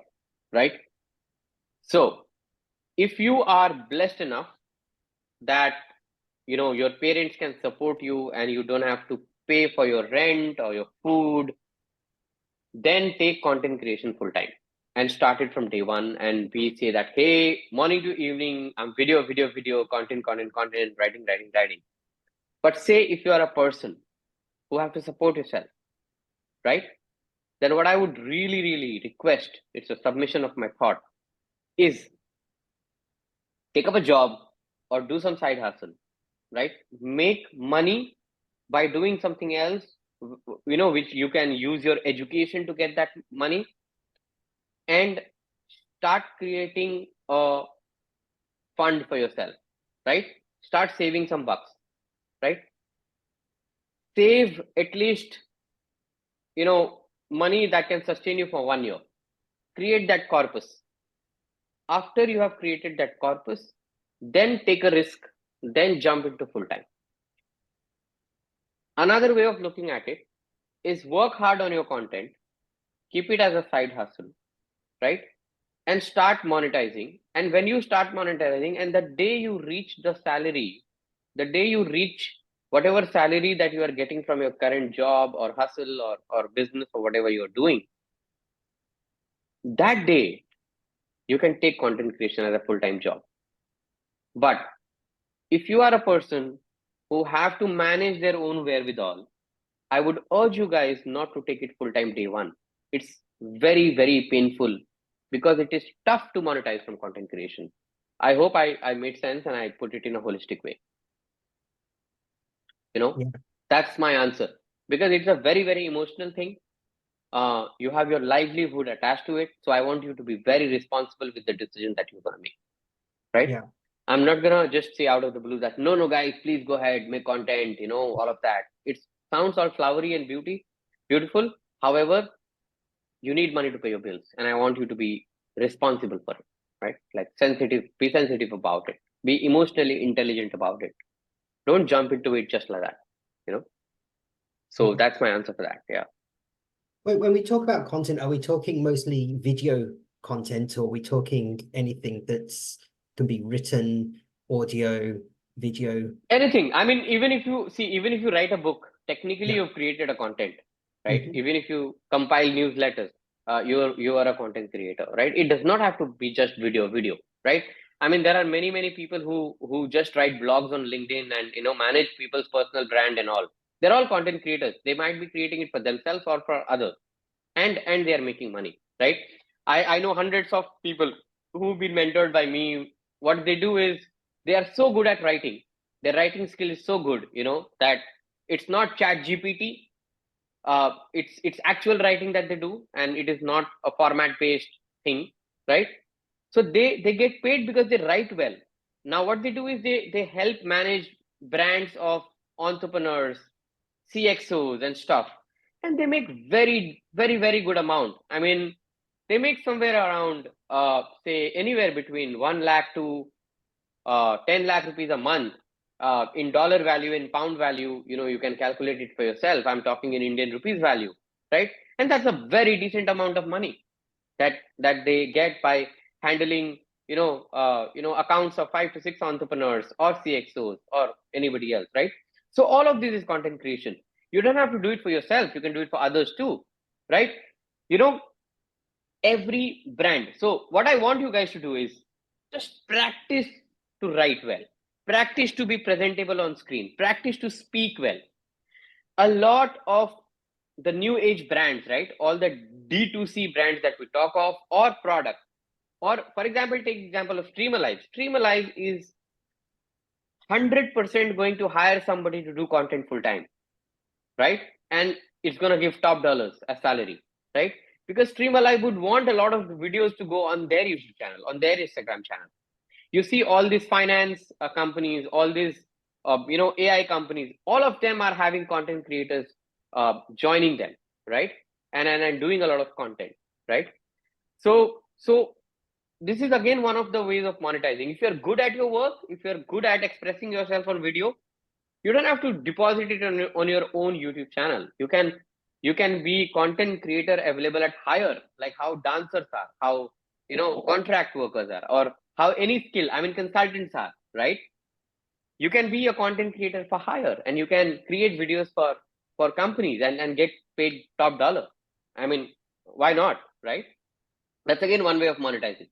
right? So if you are blessed enough that your parents can support you and you don't have to pay for your rent or your food, then take content creation full time and start it from day one. And we say that, hey, morning to evening, I'm video, content, writing. But say if you are a person who have to support yourself, right? Then what I would really, really request, it's a submission of my thought, is take up a job or do some side hustle, right? Make money by doing something else which you can use your education to get that money, and start creating a fund for yourself, right? Start saving some bucks, right? Save at least, money that can sustain you for 1 year. Create that corpus. After you have created that corpus, then take a risk, then jump into full time. Another way of looking at it is work hard on your content, keep it as a side hustle, right? And start monetizing. And when you start monetizing, and the day you reach the salary, the day you reach whatever salary that you are getting from your current job or hustle or business or whatever you're doing, that day you can take content creation as a full-time job. But if you are a person who have to manage their own wherewithal, I would urge you guys not to take it full-time day one. It's very, very painful because it is tough to monetize from content creation. I hope I made sense and I put it in a holistic way. Yeah. That's my answer, because it's a very, very emotional thing. You have your livelihood attached to it. So I want you to be very responsible with the decision that you're going to make, right? Yeah. I'm not going to just say out of the blue that, no, guys, please go ahead, make content, all of that. It sounds all flowery and beautiful. However, you need money to pay your bills. And I want you to be responsible for it, right? Like be sensitive about it. Be emotionally intelligent about it. Don't jump into it just like that, So Okay. that's my answer for that. Yeah. When we talk about content, are we talking mostly video content, or are we talking anything that's can be written, audio, video? Anything. I mean, even if you write a book, technically Yeah. you've created a content, right? Mhm. Even if you compile newsletters, you are a content creator, right? It does not have to be just video, right? I mean, there are many people who just write blogs on LinkedIn and manage people's personal brand and all. They're all content creators. They might be creating it for themselves or for others, and they are making money, right? I know hundreds of people who've been mentored by me. What they do is they are so good at writing. Their writing skill is so good, that it's not chat GPT. It's actual writing that they do, and it is not a format based thing, right? So they get paid because they write well. Now what they do is they help manage brands of entrepreneurs, CXOs and stuff, and they make very, very, very good amount. I mean, they make somewhere around say anywhere between 1 lakh to 10 lakh rupees a month, in dollar value, in pound value. You can calculate it for yourself. I'm talking in Indian rupees value, right? And that's a very decent amount of money that they get by handling accounts of 5 to 6 entrepreneurs or CXOs or anybody else, right? So all of this is content creation. You don't have to do it for yourself, you can do it for others too, right? Every brand. So what I want you guys to do is just practice to write well, practice to be presentable on screen, practice to speak well. A lot of the new age brands, right? All the D2C brands that we talk of, or product, or for example, take example of Streamalive. Streamalive is 100% going to hire somebody to do content full time, right? And it's going to give top dollars as salary, right? Because Streamalive would want a lot of the videos to go on their YouTube channel, on their Instagram channel. You see all these finance companies, all these AI companies, all of them are having content creators joining them, right? And doing a lot of content, right? So this is again one of the ways of monetizing. If you're good at your work, if you're good at expressing yourself on video, you don't have to deposit it on your own YouTube channel. You can be content creator available at hire, like how dancers are, how contract workers are, or how any skill, I mean consultants are, right? You can be a content creator for hire, and you can create videos for companies and get paid top dollar. I mean, why not, right? That's again one way of monetizing.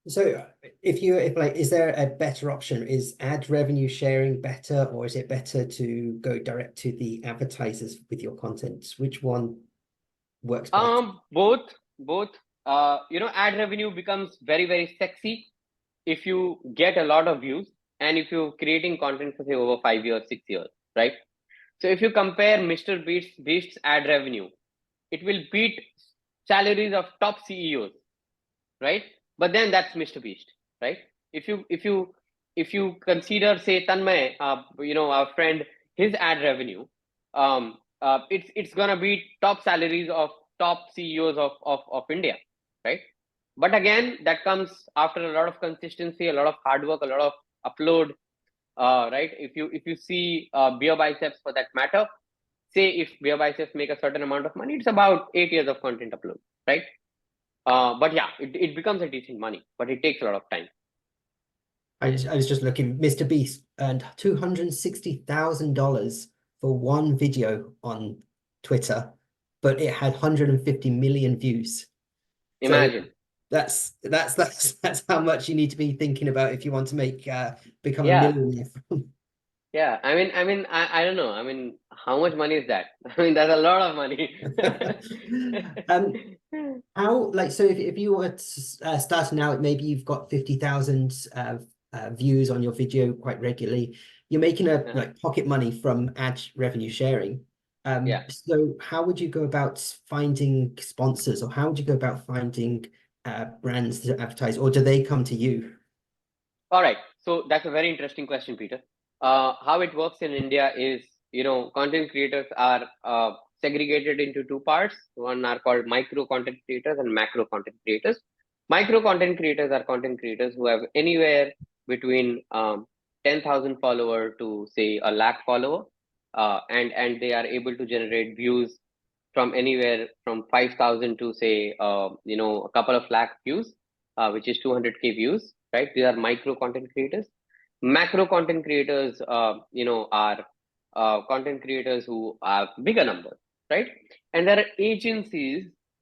So is there a better option? Is ad revenue sharing better, or is it better to go direct to the advertisers with your content? Which one works better? Both. Ad revenue becomes very, very sexy if you get a lot of views and if you're creating content for say over 5 years, 6 years, right? So if you compare Mr. Beast's ad revenue, it will beat salaries of top CEOs, right? But then that's Mr. Beast, right? If you consider, say, Tanmay, our friend, his ad revenue, it's gonna beat top salaries of top CEOs of India, right? But again, that comes after a lot of consistency, a lot of hard work, a lot of upload, right? If you see Beer Biceps for that matter, say if Beer Biceps make a certain amount of money, it's about 8 years of content upload, right? But yeah, it becomes a decent money, but it takes a lot of time. I was just looking, Mr. Beast earned $260,000 for one video on Twitter, but it had 150 million views. Imagine. So that's how much you need to be thinking about if you want to become a Yeah. millionaire. Yeah, I don't know. I mean, how much money is that? I mean, that's a lot of money. So if you were starting out, maybe you've got 50,000 views on your video quite regularly, you're making like pocket money from ad revenue sharing. Yeah. So how would you go about finding sponsors, or how would you go about finding brands to advertise, or do they come to you? All right. So that's a very interesting question, Peter. How it works in India is, content creators are segregated into two parts. One are called micro content creators and macro content creators. Micro content creators are content creators who have anywhere between 10,000 follower to, say, a lakh follower, and they are able to generate views from anywhere from 5,000 to, say, a couple of lakh views, which is 200K views, right? These are micro content creators. Macro content creators, are content creators who have bigger numbers, right? And there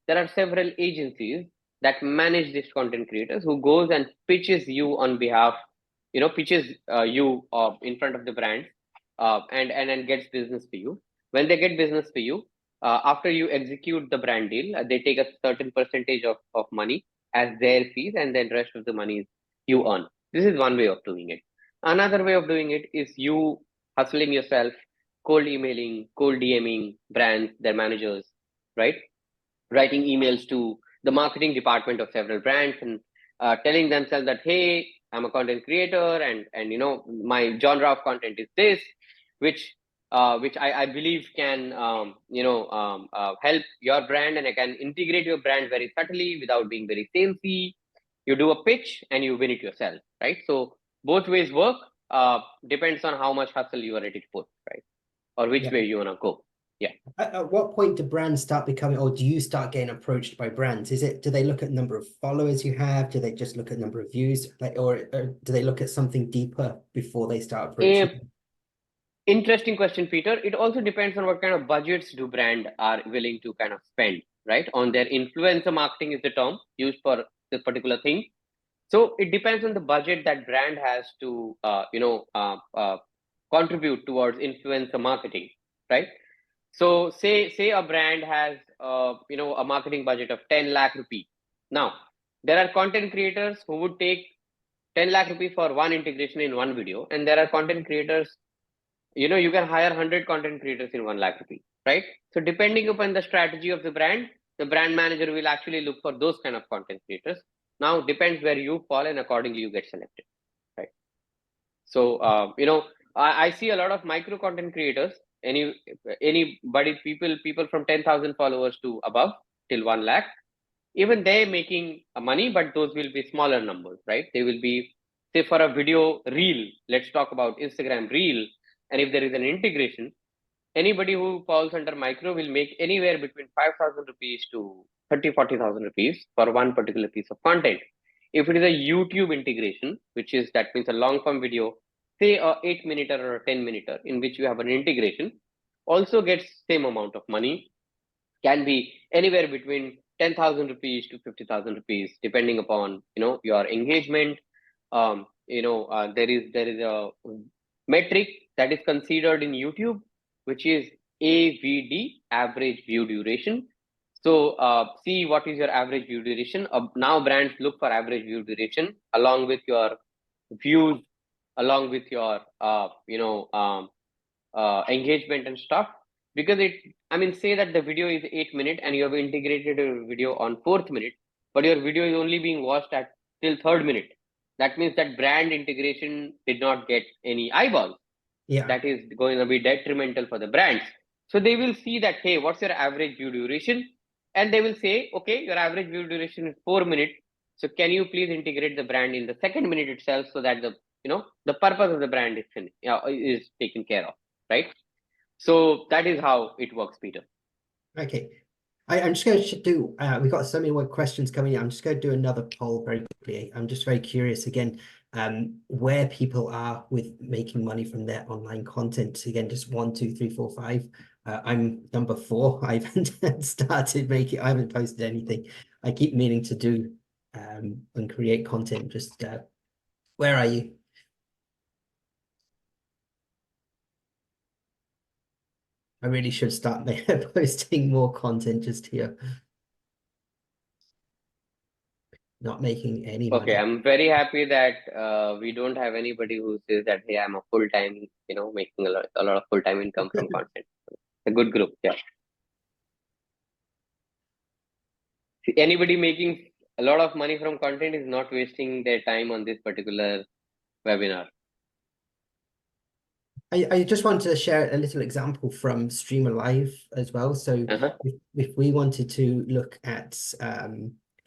are several agencies that manage these content creators, who goes and pitches you on behalf, pitches you in front of the brand, and gets business for you. When they get business for you, after you execute the brand deal, they take a certain percentage of money as their fees, and then rest of the money you earn. This is one way of doing it. Another way of doing it is you hustling yourself, cold emailing, cold DMing brands, their managers, right? Writing emails to the marketing department of several brands, and telling themselves that, hey, I'm a content creator, and my genre of content is this, which I believe can help your brand, and I can integrate your brand very subtly without being very salesy. You do a pitch and you win it yourself, right? So both ways work. Depends on how much hustle you are ready to put, right? Or which way you want to go. Yeah. At what point do brands start becoming, or do you start getting approached by brands? Do they look at number of followers you have? Do they just look at number of views? Or do they look at something deeper before they start approaching you? Interesting question, Peter. It also depends on what kind of budgets do brand are willing to kind of spend, right? On their influencer marketing is the term used for this particular thing. So it depends on the budget that brand has to, contribute towards influencer marketing, right? So say a brand has, a marketing budget of 10 lakh rupees. Now, there are content creators who would take 10 lakh rupees for one integration in one video, and there are content creators, you can hire 100 content creators in 1 lakh rupees, right? So depending upon the strategy of the brand manager will actually look for those kind of content creators. Now depends where you fall, and accordingly you get selected, right? So I see a lot of micro content creators, anybody, people from 10,000 followers to above till 1 lakh, even they making money, but those will be smaller numbers, right? They will be, say, for a video reel, let's talk about Instagram reel, and if there is an integration, anybody who falls under micro will make anywhere between 5,000 rupees to 30,000-40,000 rupees for one particular piece of content. If it is a YouTube integration, that means a long form video, say a 8-minute or a 10-minute, in which you have an integration, also gets same amount of money, can be anywhere between 10,000 rupees to 50,000 rupees, depending upon your engagement. There is a metric that is considered in YouTube, which is AVD, average view duration. So see what is your average view duration. Now brands look for average view duration along with your views, along with your engagement and stuff, because say that the video is 8 minutes and you have integrated your video on 4th minute, but your video is only being watched at till 3rd minute. That means that brand integration did not get any eyeballs. Yeah. That is going to be detrimental for the brands. So they will see that, hey, what's your average view duration? And they will say, okay, your average view duration is 4 minutes. So can you please integrate the brand in the 2nd minute itself, so that the purpose of the brand is taken care of, right? So that is how it works, Peter. Okay. I'm just going to do, we've got so many more questions coming in. I'm just going to do another poll very quickly. I'm just very curious again, where people are with making money from their online content. Again, just 1, 2, 3, 4, 5. I'm number 4. I haven't started making, I haven't posted anything. I keep meaning to do and create content. Just where are you? I really should start posting more content just here. Not making any money. Okay, I'm very happy that we don't have anybody who says that, hey, I'm a full-time, making a lot of full-time income from content. A good group, yeah. See, anybody making a lot of money from content is not wasting their time on this particular webinar. I just wanted to share a little example from Streamer Live as well. So if we wanted to look at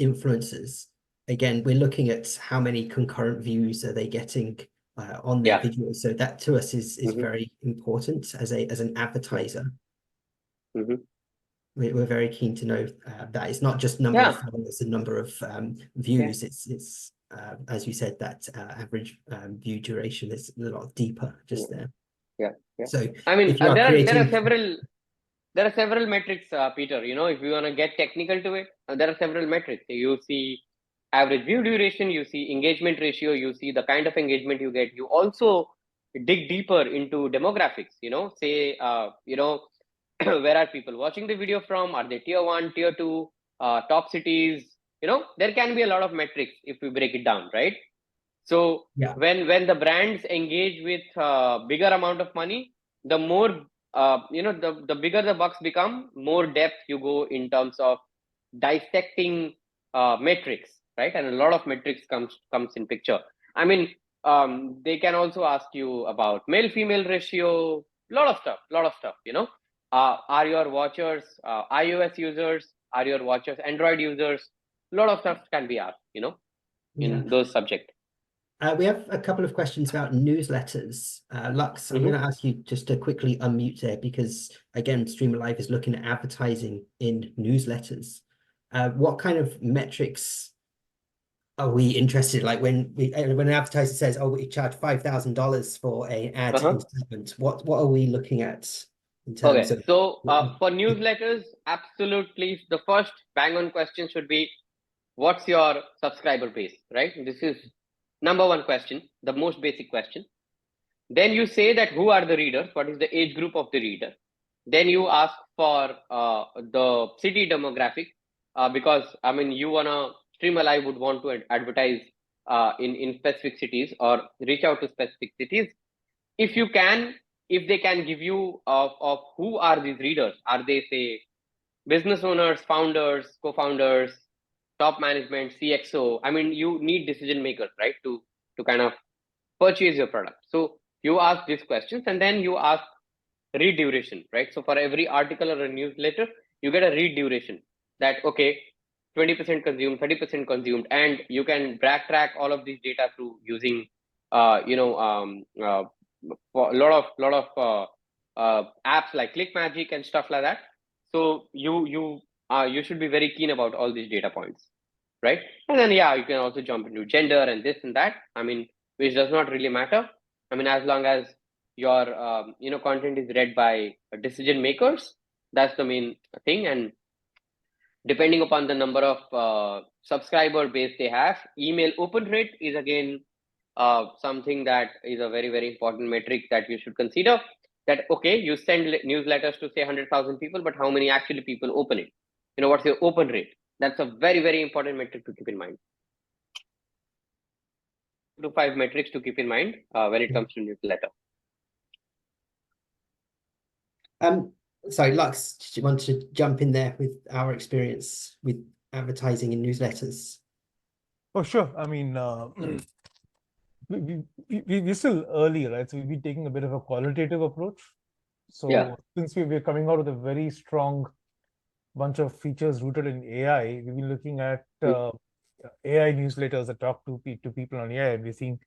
influencers, again, we're looking at how many concurrent views are they getting on their videos. So that to us is very important as an advertiser. We're very keen to know that it's not just number of followers and number of views. It's as you said, that average view duration is a lot deeper just there. So I mean, if you are there are several metrics, Peter. If you want to get technical to it, there are several metrics. You see average view duration, you see engagement ratio, you see the kind of engagement you get. You also dig deeper into demographics. Say where are people watching the video from? Are they tier 1, tier 2, top cities? There can be a lot of metrics if we break it down, right? So when the brands engage with bigger amount of money, the more the bigger the bucks become, more depth you go in terms of dissecting metrics, right? And a lot of metrics comes in picture. I mean, they can also ask you about male female ratio, lot of stuff. Are your watchers iOS users? Are your watchers Android users? A lot of stuff can be asked, in those subjects. We have a couple of questions about newsletters. Lux, I'm going to ask you just to quickly unmute there, because again, Streamer Live is looking at advertising in newsletters. What kind of metrics are we interested in? Like when an advertiser says, "Oh, we charge $5,000 for an ad in segment," what are we looking at in terms of? So for newsletters, absolutely, the first bang-on question should be, what's your subscriber base, right? This is number 1 question, the most basic question. Then you say that who are the readers, what is the age group of the reader. Then you ask for the city demographic, because Streamer Live would want to advertise in specific cities or reach out to specific cities. If they can give you of who are these readers, are they, say, business owners, founders, co-founders, top management, CXO? I mean, you need decision makers, right, to kind of purchase your product. So you ask these questions, and then you ask read duration, right? So for every article or a newsletter, you get a read duration, that okay, 20% consumed, 30% consumed, and you can backtrack all of these data through using for a lot of apps like ClickMagic and stuff like that. So you should be very keen about all these data points, right? And then you can also jump into gender and this and that. I mean, which does not really matter. I mean, as long as your content is read by decision makers, that's the main thing. And depending upon the number of subscriber base they have, email open rate is again something that is a very, very important metric that you should consider. That okay, you send newsletters to say 100,000 people, but how many actually people open it? What's your open rate? That's a very, very important metric to keep in mind. 2 to 5 metrics to keep in mind when it comes to newsletter. So Lux, do you want to jump in there with our experience with advertising in newsletters? Oh, sure. I mean, we're still early, right? So we'll be taking a bit of a qualitative approach. Yeah. So since we're coming out with a very strong bunch of features rooted in AI, we've been looking at AI newsletters that talk to people on AI, and we're seeing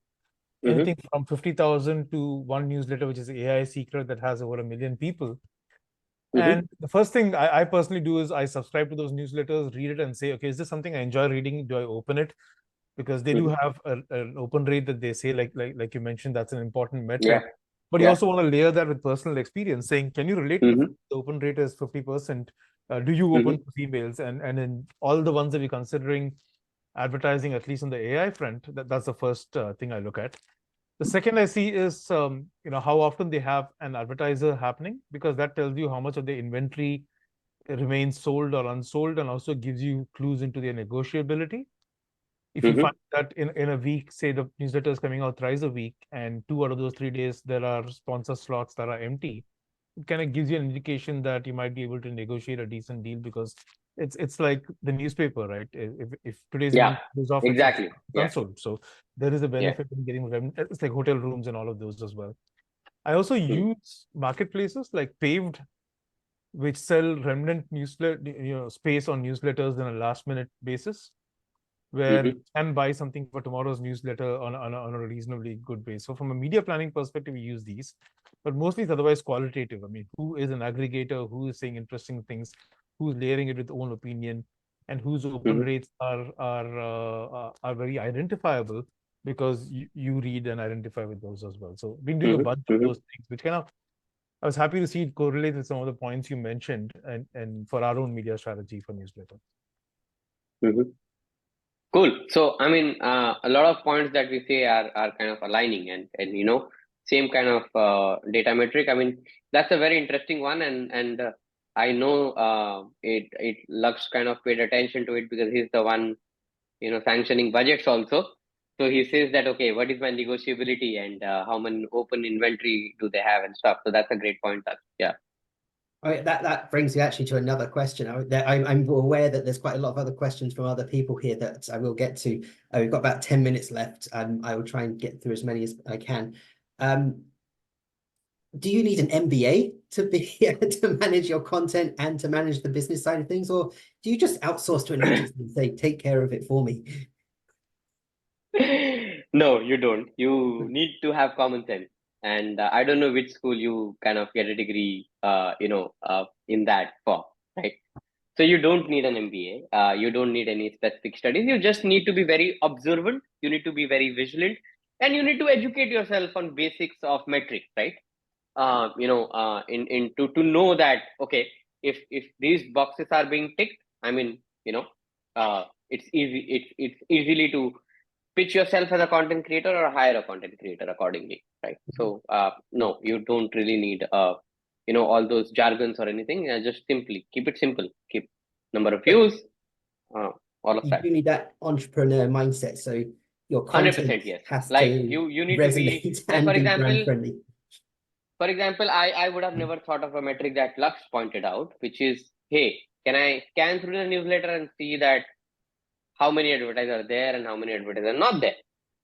anything from 50,000 to one newsletter, which is AI Secret, that has over 1 million people. And the first thing I personally do is I subscribe to those newsletters, read it, and say, okay, is this something I enjoy reading? Do I open it? Because they do have an open rate that they say, like you mentioned, that's an important metric. Yeah. But you Yeah. also want to layer that with personal experience, saying, can you relate to the open rate is 50%? Do you open emails? And in all the ones that we're considering advertising, at least on the AI front, that's the first thing I look at. The second I see is, how often they have an advertiser happening, because that tells you how much of the inventory remains sold or unsold, and also gives you clues into their negotiability. If you find that in a week, say the newsletter is coming out thrice a week, and 2 out of those 3 days there are sponsor slots that are empty, it kind of gives you an indication that you might be able to negotiate a decent deal, because it's like the newspaper, right? If today's Yeah. goes off, Exactly. it's Yeah. unsold. So there is a Yeah. benefit in getting revenue. It's like hotel rooms and all of those as well. I also use marketplaces like Paved, which sell remnant newsletter, space on newsletters on a last minute basis, where you can buy something for tomorrow's newsletter on a reasonably good base. So from a media planning perspective, we use these, but mostly it's otherwise qualitative. I mean, who is an aggregator, who is saying interesting things, who's layering it with own opinion, and whose open rates are very identifiable, because you read and identify with those as well. So been doing a bunch of those things, which kind of, I was happy to see it correlate with some of the points you mentioned, and for our own media strategy for newsletter. Cool. So, I mean, a lot of points that we say are kind of aligning, and same kind of data metric. I mean, that's a very interesting one, and I know it Lux kind of paid attention to it, because he's the one sanctioning budgets also. So he says that, okay, what is my negotiability, and how many open inventory do they have and stuff. So that's a great point, Lux. Yeah. That brings me actually to another question. I'm aware that there's quite a lot of other questions from other people here that I will get to. We've got about 10 minutes left. I will try and get through as many as I can. Do you need an MBA to be to manage your content and to manage the business side of things, or do you just outsource to an agency and say, take care of it for me? No, you don't. You need to have common sense. And I don't know which school you kind of get a degree, in that for, right? So you don't need an MBA. You don't need any specific studies. You just need to be very observant. You need to be very vigilant, and you need to educate yourself on basics of metrics, right? To know that, okay, if these boxes are being ticked, I mean, it's easily to pitch yourself as a content creator or hire a content creator accordingly, right? So no, you don't really need all those jargons or anything. Just simply keep it simple, keep number of views, all of You that. do need that entrepreneur mindset, so your content 100%, yes. has Like to you need to be resonate like, and be brand friendly. for example, I would have never thought of a metric that Lux pointed out, which is, hey, can I scan through the newsletter and see that how many advertisers are there and how many advertisers are not there,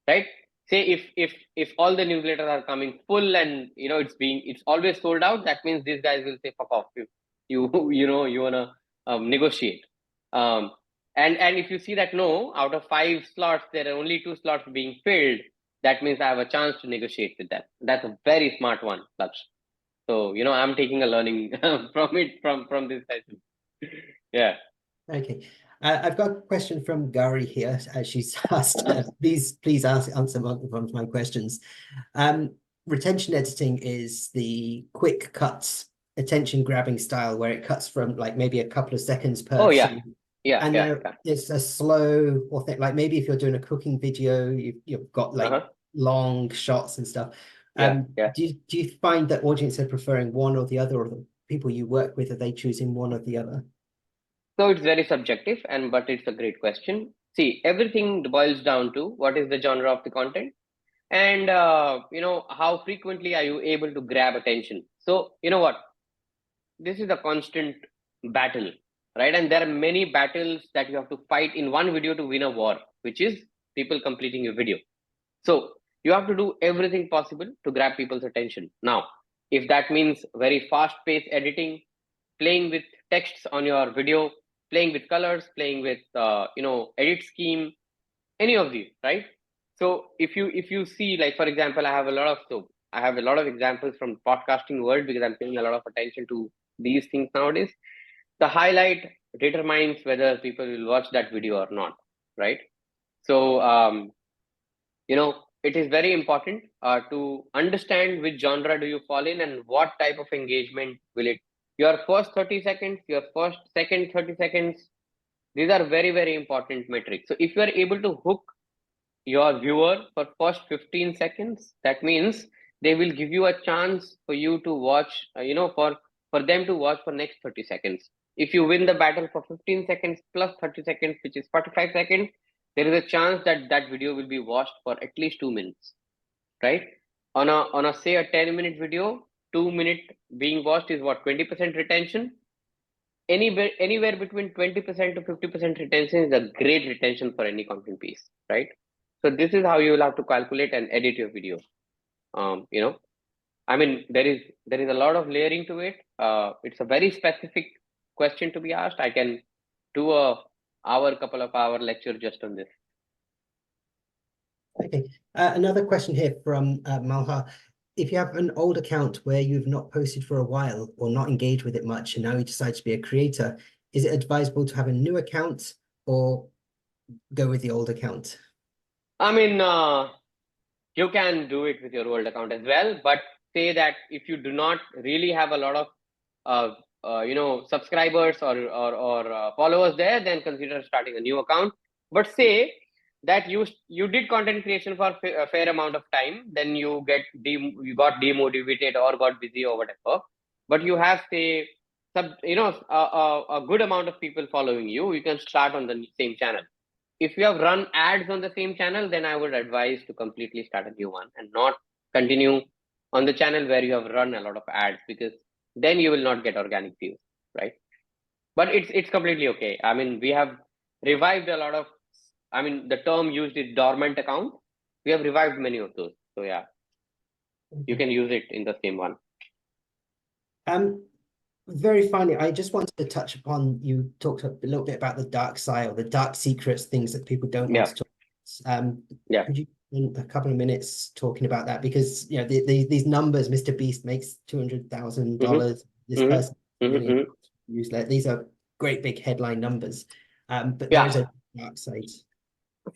right? Say if all the newsletters are coming full, and it's always sold out, that means these guys will say fuck off. You you wanna negotiate. And if you see that no, out of 5 slots there are only 2 slots being filled, that means I have a chance to negotiate with them. That's a very smart one, Laksh. So I'm taking a learning from this session. Yeah. Okay, I've got a question from Gary here. She's asked, please answer one of my questions. Retention editing is the quick cuts, attention grabbing style, where it cuts from like maybe a couple of seconds per. Oh yeah. Yeah. And yeah. it's a slow or thing, like maybe if you're doing a cooking video, you've got like long shots and stuff. Yeah. Do you find that audience are preferring one or the other, or the people you work with, are they choosing one or the other? So it's very subjective, but it's a great question. See, everything boils down to what is the genre of the content, and how frequently are you able to grab attention. So you know what? this is a constant battle, right? And there are many battles that you have to fight in one video to win a war, which is people completing your video. So you have to do everything possible to grab people's attention. Now, if that means very fast-paced editing, playing with texts on your video, playing with colors, playing with edit scheme, any of these, right? So if you see, like for example, I have a lot of examples from podcasting world because I'm paying a lot of attention to these things nowadays. The highlight determines whether people will watch that video or not, right? So it is very important to understand which genre do you fall in and what type of engagement will it. Your first 30 seconds, your first second 30 seconds, these are very, very important metrics. So if you are able to hook your viewer for first 15 seconds, that means they will give you a chance for you to watch, for them to watch for next 30 seconds. If you win the battle for 15 seconds plus 30 seconds, which is 45 seconds, there is a chance that that video will be watched for at least 2 minutes, right? On a say a 10-minute video, 2 minute being watched is what, 20% retention? Anywhere between 20% to 50% retention is a great retention for any content piece, right? So this is how you will have to calculate and edit your video. I mean, there is a lot of layering to it. It's a very specific question to be asked. I can do couple of hour lecture just on this. Okay, another question here from Malha. If you have an old account where you've not posted for a while or not engaged with it much, and now you decide to be a creator, is it advisable to have a new account or go with the old account? I mean, you can do it with your old account as well, but say that if you do not really have a lot of subscribers or followers there, then consider starting a new account. But say that you did content creation for a fair amount of time, then you got demotivated or got busy or whatever, but you have say a good amount of people following you, you can start on the same channel. If you have run ads on the same channel, then I would advise to completely start a new one and not continue on the channel where you have run a lot of ads, because then you will not get organic views, right? But it's completely okay. I mean, we have revived a lot of, I mean, the term used is dormant account. We have revived many of those. So yeah, you can use it in the same one. Very finally, I just wanted to touch upon, you talked a little bit about the dark side or the dark secrets, things that people don't want to talk about. Could you spend a couple of minutes talking about that? Because these numbers, Mr. Beast makes $200,000, this person million newsletter, these are great big headline numbers, but there's a dark side.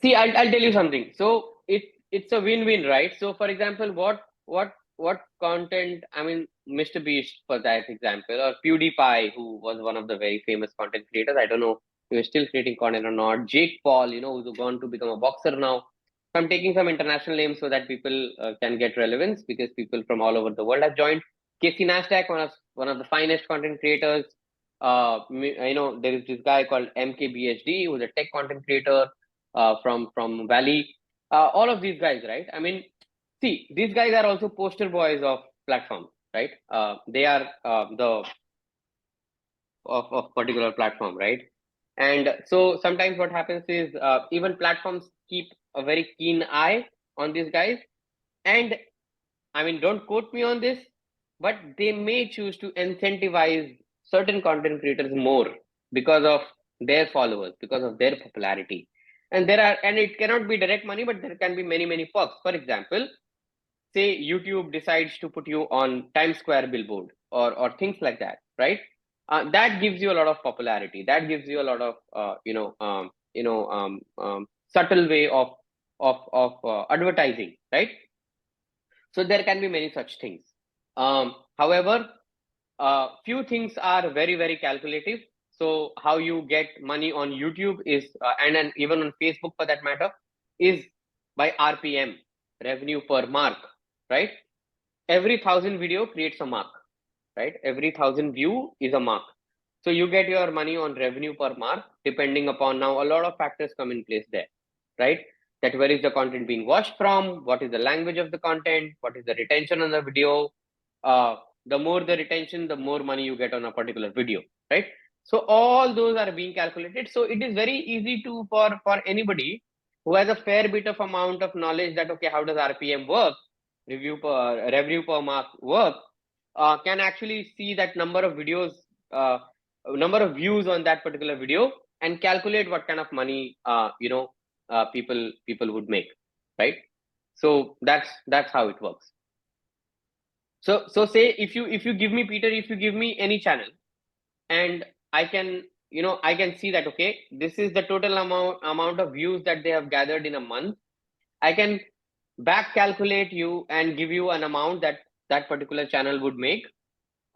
See, I'll tell you something. So it's a win-win, right? So for example, what content, I mean, Mr. Beast for that example, or PewDiePie, who was one of the very famous content creators. I don't know if he's still creating content or not. Jake Paul, who's gone to become a boxer now. So I'm taking some international names so that people can get relevance, because people from all over the world have joined. Casey Neistat, one of the finest content creators. There is this guy called MKBHD, who's a tech content creator from Valley. All of these guys, right? I mean, see, these guys are also poster boys of platforms, right? They are of particular platform, right? And so sometimes what happens is even platforms keep a very keen eye on these guys. And I mean, don't quote me on this, but they may choose to incentivize certain content creators more because of their followers, because of their popularity. And it cannot be direct money, but there can be many, many perks. For example, say YouTube decides to put you on Times Square billboard or things like that, right? That gives you a lot of popularity. That gives you a lot of subtle way of advertising, right? So there can be many such things. However, few things are very, very calculative. So how you get money on YouTube is, and even on Facebook for that matter, is by RPM, revenue per mark, right? Every 1,000 video creates a mark, right? Every 1,000 view is a mark. So you get your money on revenue per mark, depending upon, now a lot of factors come in place there, right? That where is the content being watched from, what is the language of the content, what is the retention on the video, the more the retention, the more money you get on a particular video, right? So all those are being calculated. So it is very easy to for anybody who has a fair bit of amount of knowledge that, okay, how does RPM work, revenue per mark work, can actually see that number of videos, number of views on that particular video, and calculate what kind of money people would make, right? So that's how it works. So say if you give me, Peter, if you give me any channel, and I can see that, okay, this is the total amount of views that they have gathered in a month. I can back calculate you and give you an amount that that particular channel would make.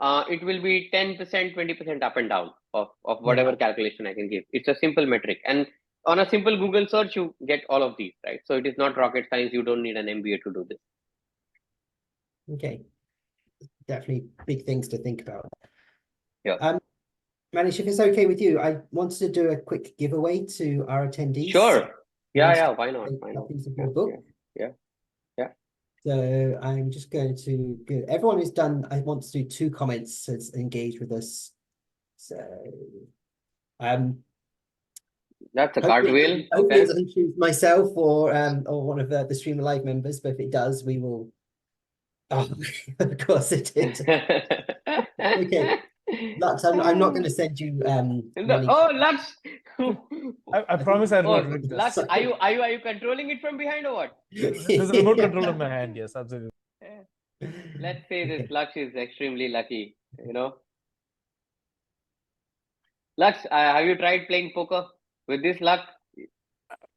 It will be 10%, 20% up and down of whatever calculation I can give. It's a simple metric, and on a simple Google search you get all of these, right? So it is not rocket science. You don't need an MBA to do this. Okay, definitely big things to think about. Yeah. Manish, if it's okay with you, I wanted to do a quick giveaway to our attendees. Sure. Yeah, why not? Why not? Copies of your book. Yeah. So I'm just going to give everyone who's done, I want to do 2 comments to engage with us. So that's a cartwheel. Hopefully Okay. it doesn't choose myself or one of the Streamer Live members, but if it does, we will. Oh, of course it did. Okay. Lux, I'm not going to send you money. Oh, Lux. I promise I'll not Oh, rig Lux, this. are you controlling it from behind or what? There's a remote control in my hand. Yes, absolutely. Let's say this Lux is extremely lucky, Lux, have you tried playing poker with this luck?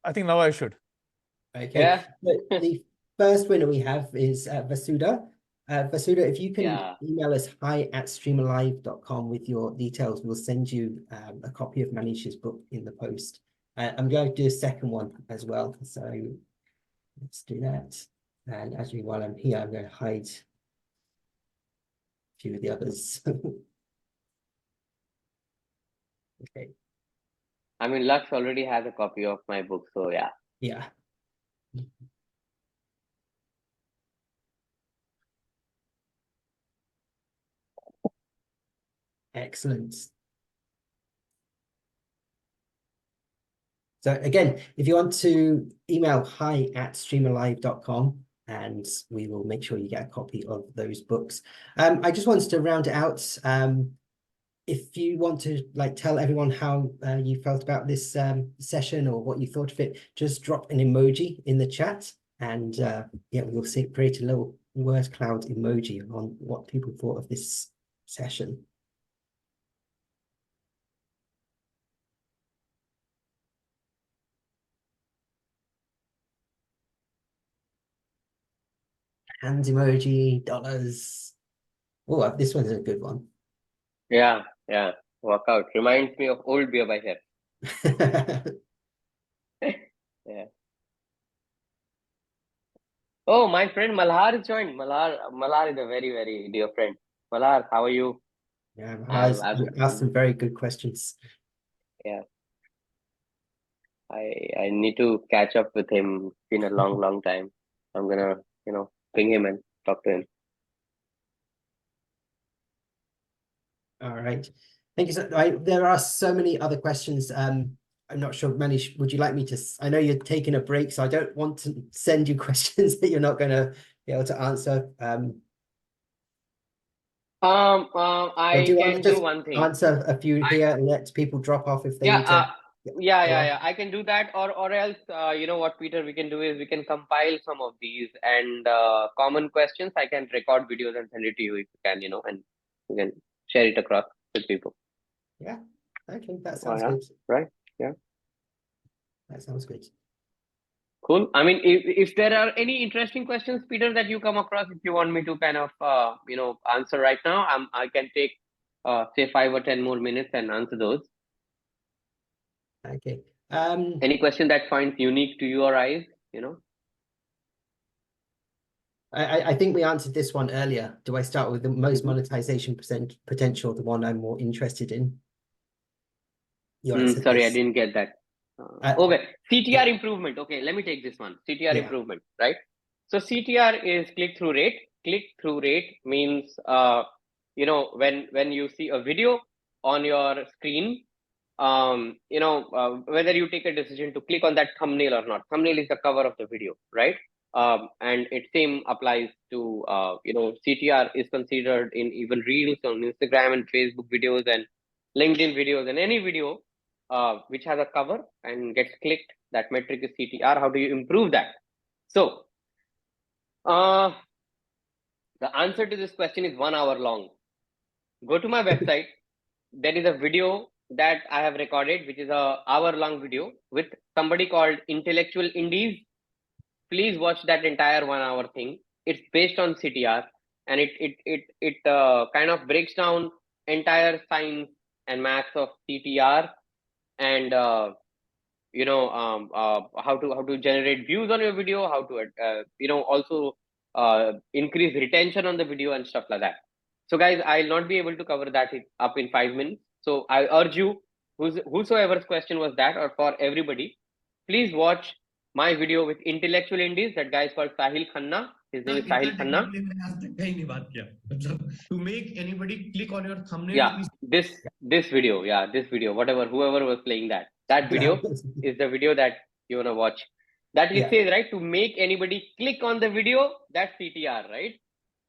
I think now I should. Okay. Yeah. The first winner we have is Vasuda. Vasuda, if you can email us hi@streamerlive.com with your details, we'll send you a copy of Manish's book in the post. I'm going to do a second one as well, so let's do that. And actually, while I'm here, I'm going to hide a few of the others. Okay. I mean, Lux already has a copy of my book, so yeah. Yeah. Excellent. So again, if you want to email hi@streamerlive.com and we will make sure you get a copy of those books. I just wanted to round it out. If you want to tell everyone how you felt about this session or what you thought of it, just drop an emoji in the chat, and yeah, we'll create a little word cloud emoji on what people thought of this session. Hands emoji, dollars. Oh, this one's a good one. Yeah. Workout reminds me of old beer by Chef. Yeah. Oh, my friend Malhar is joined. Malhar is a very, very dear friend. Malhar, how are you? Yeah, I've asked some very good questions. Yeah. I need to catch up with him. It's been a long time. I'm gonna, ping him and talk to him. All right. Thank you. There are so many other questions. I'm not sure, Manish, would you like me to? I know you're taking a break, so I don't want to send you questions that you're not going to be able to answer. I can do one thing. Answer a few here and let people drop off if they need to. Yeah. I can do that, or else, you know what, Peter, we can do is we can compile some of these and common questions. I can record videos and send it to you if you can, and you can share it across with people. Yeah. Okay, that sounds good. Right. Yeah. That sounds good. Cool. I mean, if there are any interesting questions, Peter, that you come across, if you want me to kind of, answer right now, I can take, say 5 or 10 more minutes and answer those. Okay. Any question that finds unique to your eyes, I think we answered this one earlier. Do I start with the most monetization potential, the one I'm more interested in? Sorry, I didn't get that. Okay, CTR improvement. Okay, let me take this one. CTR improvement, right? So CTR is click-through rate. Click-through rate means when you see a video on your screen, whether you take a decision to click on that thumbnail or not. Thumbnail is the cover of the video, right? And it same applies to CTR is considered in even reels on Instagram and Facebook videos and LinkedIn videos, and any video which has a cover and gets clicked, that metric is CTR. How do you improve that? So the answer to this question is 1 hour long. Go to my website. There is a video that I have recorded, which is a hour-long video with somebody called Intellectual Indies. Please watch that entire 1 hour thing. It's based on CTR, and it kind of breaks down entire science and maths of CTR, and how to generate views on your video, how to also increase retention on the video and stuff like that. So guys, I'll not be able to cover that up in 5 minutes. So I urge you, whosoever's question was that, or for everybody, please watch my video with Intellectual Indies. That guy is called Sahil Khanna. His name is Sahil Khanna. To make anybody click on your thumbnail. Yeah, this video, whoever was playing that video is the video that you want to watch. That it says, right, to make anybody click on the video, that's CTR, right?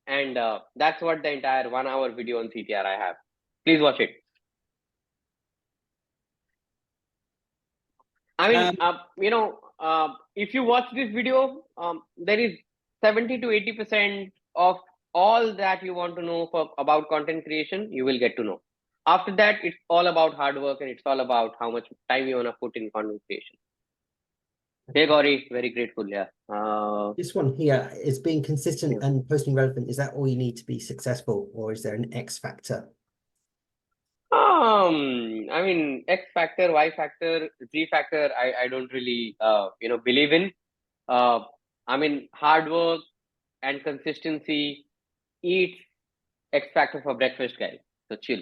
And that's what the entire 1 hour video on CTR I have. Please watch it. I mean, if you watch this video, there is 70 to 80% of all that you want to know about content creation, you will get to know. After that, it's all about hard work, and it's all about how much time you want to put in content creation. Hey, Gauri, very grateful. Yeah. This one here is being consistent and posting relevant. Is that all you need to be successful, or is there an X factor? I mean, X factor, Y factor, Z factor, I don't really, believe in. I mean, hard work and consistency eats X factor for breakfast, guys. So chill.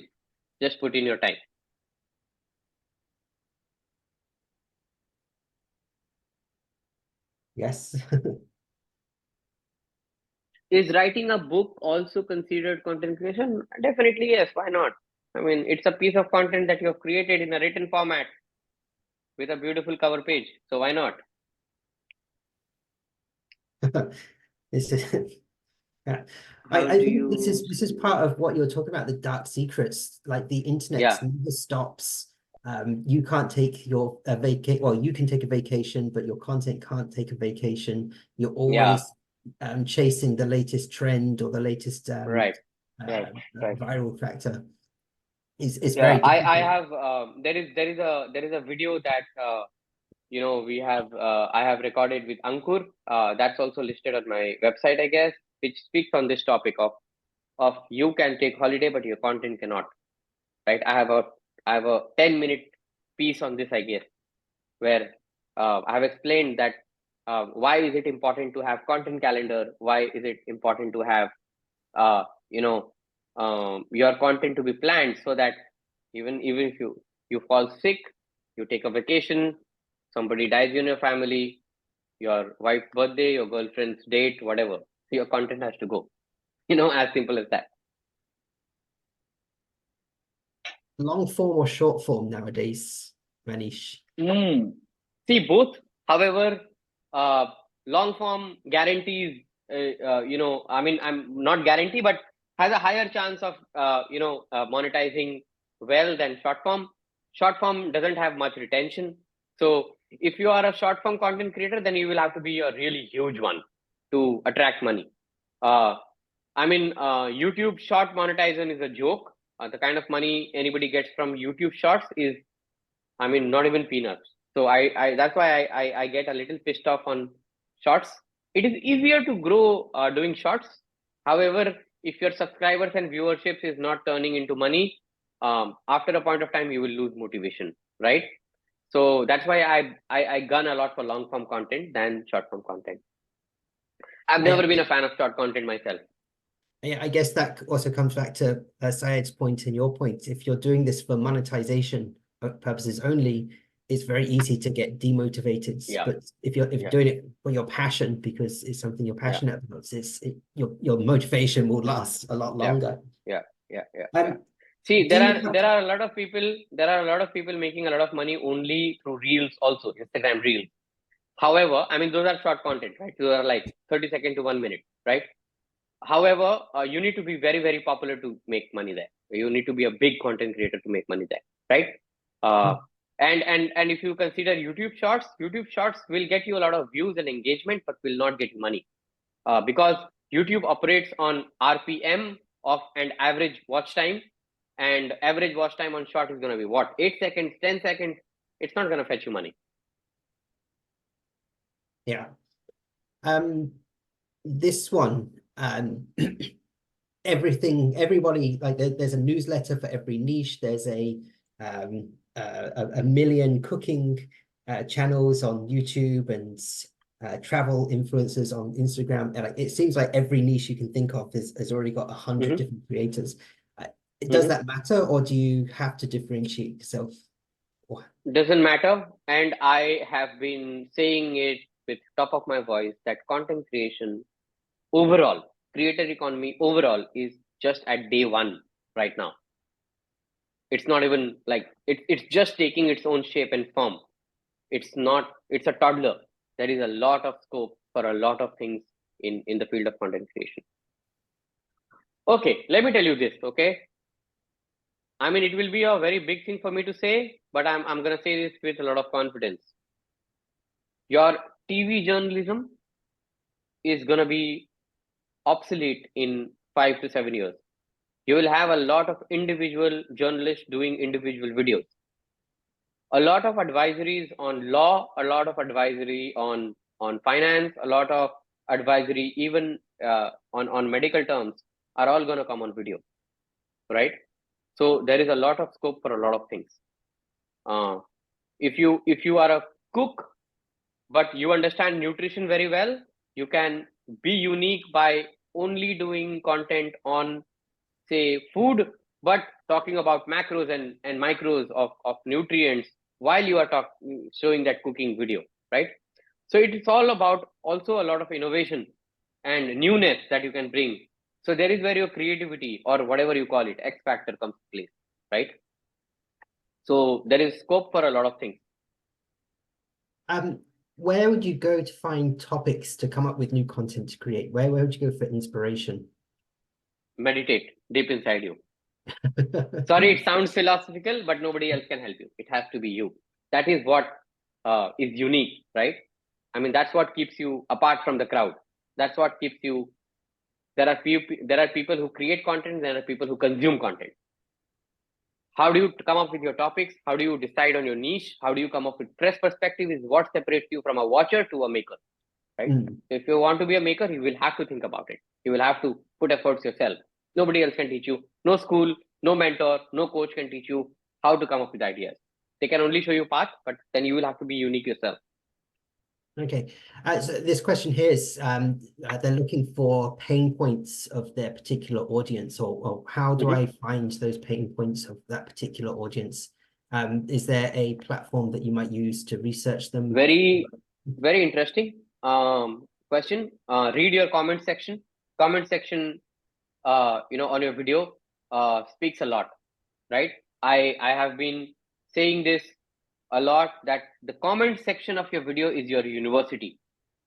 Just put in your time. Yes. Is writing a book also considered content creation? Definitely, yes. Why not? I mean, it's a piece of content that you have created in a written format with a beautiful cover page. So why not? It's just, yeah. I think this is part of what you're talking about, the dark secrets. Like the internet never stops. You can't take your vacation. Well, you can take a vacation, but your content can't take a vacation. You're always chasing the latest trend or the latest viral factor. It's very difficult. I have there is a video that I have recorded with Ankur. That's also listed on my website, I guess, which speaks on this topic of you can take holiday, but your content cannot. Right? I have a 10-minute piece on this, I guess, where I have explained that why is it important to have content calendar? Why is it important to have your content to be planned, so that even if you fall sick, you take a vacation, somebody dies in your family, your wife's birthday, your girlfriend's date, whatever, your content has to go. As simple as that. Long form or short form nowadays, Manish? See, both. However, long form guarantees, I mean, I'm not guarantee, but has a higher chance of, monetizing well than short form. Short form doesn't have much retention. So if you are a short form content creator, then you will have to be a really huge one to attract money. I mean, YouTube short monetization is a joke. The kind of money anybody gets from YouTube shorts is, I mean, not even peanuts. So that's why I get a little pissed off on shorts. It is easier to grow doing shorts. However, if your subscribers and viewerships is not turning into money, after a point of time, you will lose motivation, right? So that's why I gun a lot for long form content than short form content. I've never been a fan of short content myself. Yeah, I guess that also comes back to Syed's point and your point. If you're doing this for monetization purposes only, it's very easy to get demotivated. But if you're doing it for your passion, because it's something you're passionate about, your motivation will last a lot longer. yeah. Um, See, do you have- there are a lot of people making a lot of money only through reels also, Instagram reels. However, I mean, those are short content, right? Those are like 30 seconds to 1 minute, right? However, you need to be very, very popular to make money there. You need to be a big content creator to make money there, right? And if you consider YouTube Shorts will get you a lot of views and engagement, but will not get you money, because YouTube operates on RPM of and average watch time, and average watch time on short is going to be what, 8 seconds, 10 seconds. It's not going to fetch you money. Yeah. This one, everybody, like there's a newsletter for every niche. There's a million cooking channels on YouTube and travel influencers on Instagram. And like, it seems like every niche you can think of has already got 100 different creators. Does that matter, or do you have to differentiate yourself? Doesn't matter. And I have been saying it with top of my voice that content creation overall, creator economy overall, is just at day one right now. It's not even like it's just taking its own shape and form. It's a toddler. There is a lot of scope for a lot of things in the field of content creation. Okay, let me tell you this, okay? I mean, it will be a very big thing for me to say, but I'm gonna say this with a lot of confidence. Your TV journalism is gonna be obsolete in 5 to 7 years. You will have a lot of individual journalists doing individual videos. A lot of advisories on law, a lot of advisory on finance, a lot of advisory even on medical terms are all going to come on video, right? So there is a lot of scope for a lot of things. If you are a cook, but you understand nutrition very well, you can be unique by only doing content on, say, food, but talking about macros and micros of nutrients while you are showing that cooking video, right? So it is all about also a lot of innovation and newness that you can bring. So there is where your creativity, or whatever you call it, X factor, comes to play, right? So there is scope for a lot of things. Where would you go to find topics to come up with new content to create? Where would you go for inspiration? Meditate deep inside you. Sorry, it sounds philosophical, but nobody else can help you. It has to be you. That is what is unique, right? I mean, that's what keeps you apart from the crowd. That's what keeps you. There are people who create content. There are people who consume content. How do you come up with your topics? How do you decide on your niche? How do you come up with fresh perspective? Is what separates you from a watcher to a maker, right? If you want to be a maker, you will have to think about it. You will have to put efforts yourself. Nobody else can teach you. No school, no mentor, no coach can teach you how to come up with ideas. They can only show you path, but then you will have to be unique yourself. Okay, so this question here is they're looking for pain points of their particular audience, or how do I find those pain points of that particular audience? Is there a platform that you might use to research them? Very, very interesting question. Read your comment section. Comment section, on your video speaks a lot, right? I have been saying this a lot, that the comment section of your video is your university.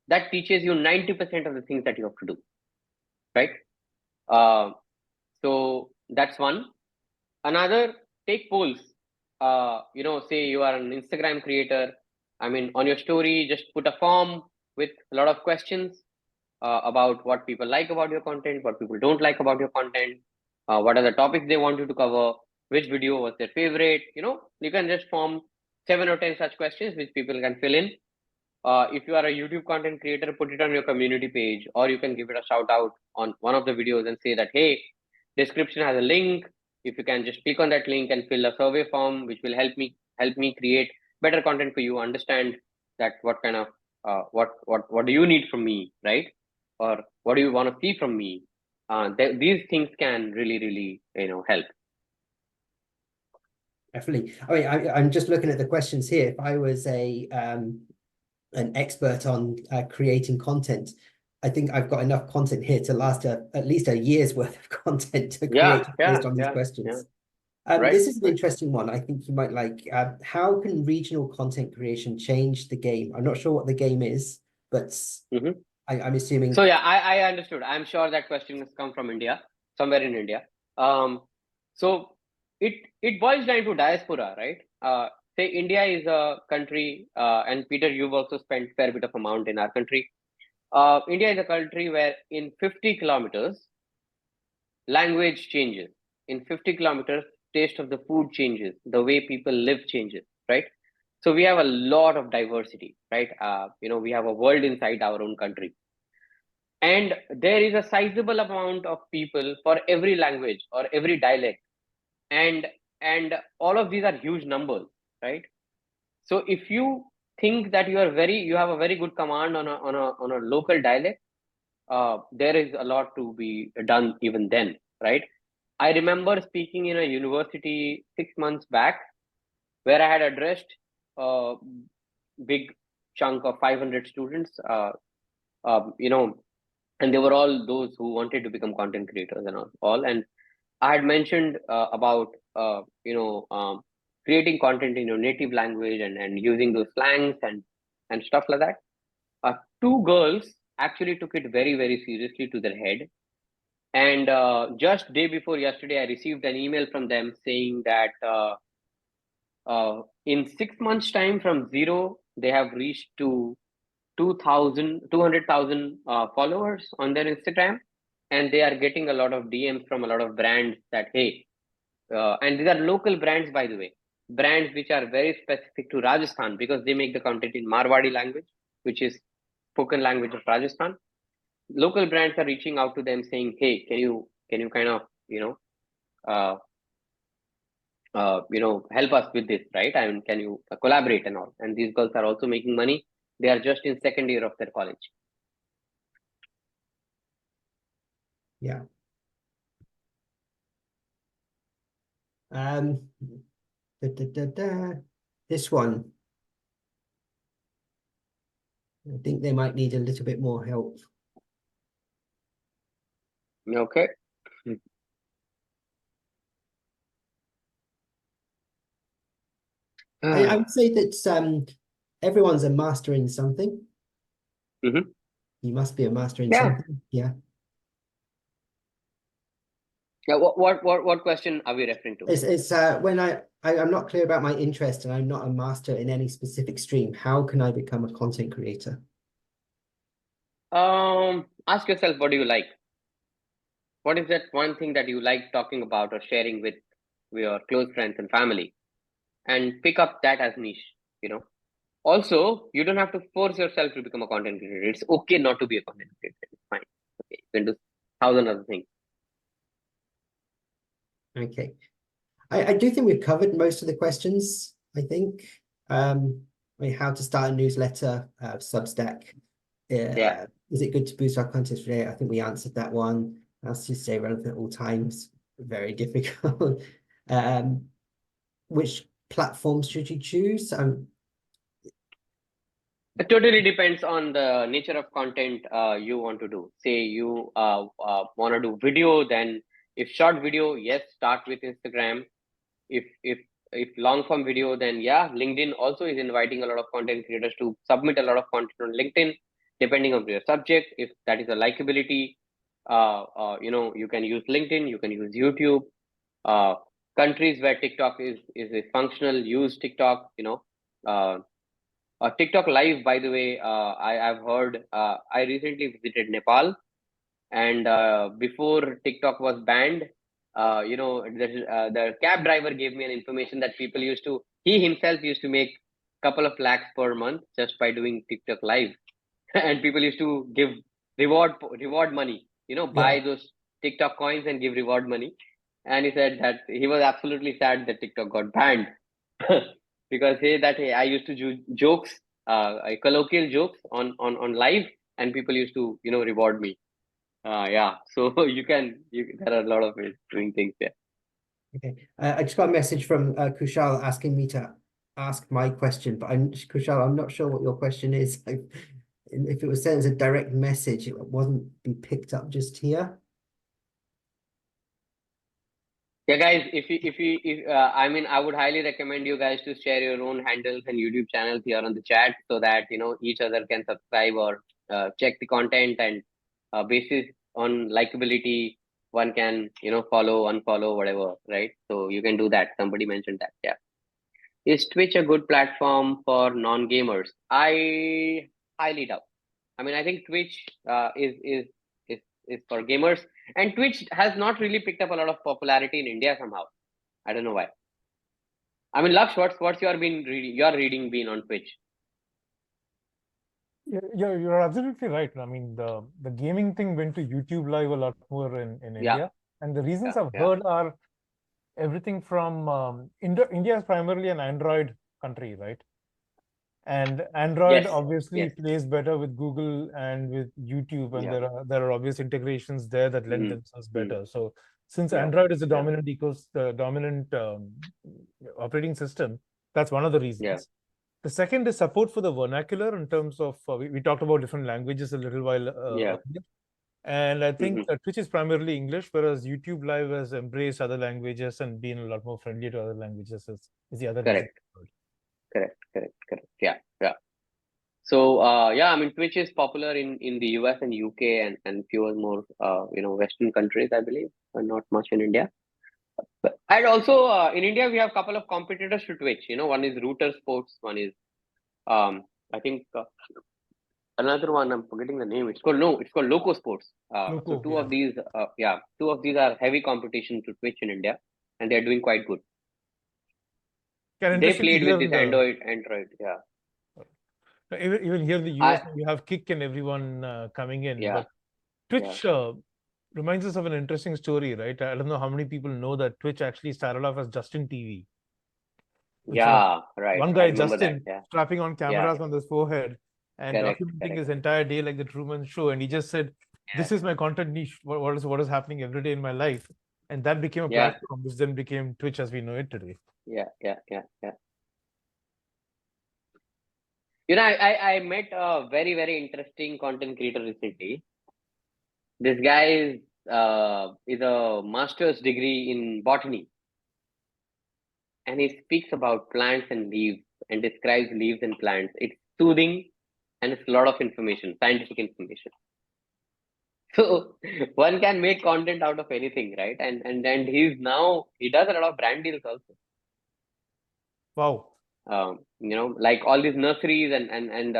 That teaches you 90% of the things that you have to do, right? So that's one. Another, take polls. Say you are an Instagram creator. I mean, on your story, just put a form with a lot of questions about what people like about your content, what people don't like about your content, what are the topics they want you to cover, which video was their favorite. You can just form 7 or 10 such questions which people can fill in. If you are a YouTube content creator, put it on your community page, or you can give it a shout out on one of the videos and say that, hey, description has a link. If you can just click on that link and fill a survey form, which will help me create better content for you, understand that what kind of what do you need from me, right? Or what do you want to see from me? These things can really help. Definitely. I mean, I'm just looking at the questions here. If I was an expert on creating content, I think I've got enough content here to last at least a year's worth of content to Yeah, create yeah, based on these yeah, questions. Right, This is an right. interesting one. I think you might like. How can regional content creation change the game? I'm not sure what the game is, but Mhm. I'm assuming. So yeah, I understood. I'm sure that question has come from India, somewhere in India. So it boils down to diaspora, right? Say India is a country, and Peter, you've also spent fair bit of amount in our country. India is a country where in 50 kilometers, language changes. In 50 kilometers, taste of the food changes. The way people live changes, right? So we have a lot of diversity, right? We have a world inside our own country, and there is a sizable amount of people for every language or every dialect, and all of these are huge numbers, right? So if you think that you have a very good command on a local dialect, there is a lot to be done even then, right? I remember speaking in a university 6 months back, where I had addressed a big chunk of 500 students, and they were all those who wanted to become content creators and all. And I had mentioned about creating content in your native language, and using those slangs and stuff like that. Two girls actually took it very, very seriously to their head, and just day before yesterday, I received an email from them saying that in 6 months time, from zero they have reached to 200,000 followers on their Instagram, and they are getting a lot of DMs from a lot of brands that, hey, and these are local brands, by the way, brands which are very specific to Rajasthan, because they make the content in Marwadi language, which is spoken language of Rajasthan. Local brands are reaching out to them saying, hey, can you kind of uh, help us with this, right? I mean, can you collaborate and all? And these girls are also making money. They are just in second year of their college. Yeah. Da, da, da, da. This one, I think they might need a little bit more help. Okay. I would say that everyone's a master in something. Mhm. You must be a master in Yeah. something. Yeah. Yeah. What question are we referring to? It's when I'm not clear about my interest and I'm not a master in any specific stream. How can I become a content creator? Ask yourself, what do you like? What is that one thing that you like talking about or sharing with your close friends and family? And pick up that as niche. Also, you don't have to force yourself to become a content creator. It's okay not to be a content creator. It's fine. Okay. You can do 1,000 other things. Okay. I do think we've covered most of the questions, I think. I mean, how to start a newsletter, Substack. Yeah. Is it good to boost our content today? I think we answered that one. How to stay relevant at all times? Very difficult. Which platforms should you choose? It totally depends on the nature of content you want to do. Say you want to do video, then if short video, yes, start with Instagram. If long form video, then yeah, LinkedIn also is inviting a lot of content creators to submit a lot of content on LinkedIn, depending on your subject. If that is a likability, you can use LinkedIn, you can use YouTube. Uh, Countries where TikTok is a functional, use TikTok. TikTok live, by the way, I've heard. I recently visited Nepal, and before TikTok was banned, the cab driver gave me an information that he himself used to make couple of lakhs per month just by doing TikTok live, and people used to give reward money, buy those TikTok coins and give reward money. And he said that he was absolutely sad that TikTok got banned because hey, I used to do jokes, colloquial jokes on live, and people used to reward me. Yeah, so there are a lot of ways doing things there. Okay, I just got a message from Kushal asking me to ask my question, but Kushal, I'm not sure what your question is. if it was sent as a direct message, it wasn't be picked up just here. Yeah, guys, I mean, I would highly recommend you guys to share your own handles and YouTube channels here on the chat so that, each other can subscribe or check the content, and basis on likability, one can, follow, unfollow, whatever, right? So you can do that. Somebody mentioned that. Yeah. Is Twitch a good platform for non-gamers? I highly doubt. I mean, I think Twitch is for gamers, and Twitch has not really picked up a lot of popularity in India somehow. I don't know why. I mean, Laksh, what's your reading been on Twitch? You're absolutely right. I mean, the gaming thing went to YouTube Live a lot more in Yeah, India. And the reasons yeah, I've yeah. heard are everything from India is primarily an Android country, right? And Android Yes, obviously yes. plays better with Google and with YouTube, and Yeah. there are obvious integrations there that lend Mm, themselves mm, better. So since yeah, Android is the yeah, dominant operating system, that's one of the yeah. reasons. The second is support for the vernacular in terms of we talked about different languages a little while Yeah. earlier. And I think Mm-hmm. Twitch is primarily English, whereas YouTube Live has embraced other languages and been a lot more friendly to other languages is the other reason. Correct. Yeah, yeah. So yeah, I mean, Twitch is popular in the US and UK and few more Western countries, I believe, and not much in India. And also in India, we have a couple of competitors to Twitch. One is Router Sports, one is I think another one. I'm forgetting the name. It's called Loco Sports. So Loco, two yeah. of these, two of these are heavy competition to Twitch in India, and they're doing quite good. Yeah, They interesting to played with hear this Android, yeah. even here in the US, you have Kick and everyone coming in, Yeah, but Twitch reminds us of an interesting story, right? I don't know how many people know that Twitch actually started off as Justin TV, which was yeah, right. one I guy, remember that. Justin, Yeah, strapping on yeah, cameras on his forehead and documenting correct. his entire day like the Truman Show. And he just said, "This is my content niche. What is happening every day in my life?" And that became a Yeah, platform, which then became Twitch as we know it today. yeah. I met a very, very interesting content creator recently. This guy is a master's degree in botany, and he speaks about plants and leaves and describes leaves and plants. It's soothing, and it's a lot of information, scientific information. So one can make content out of anything, right? And he does a lot of brand deals also. Wow. Like all these nurseries and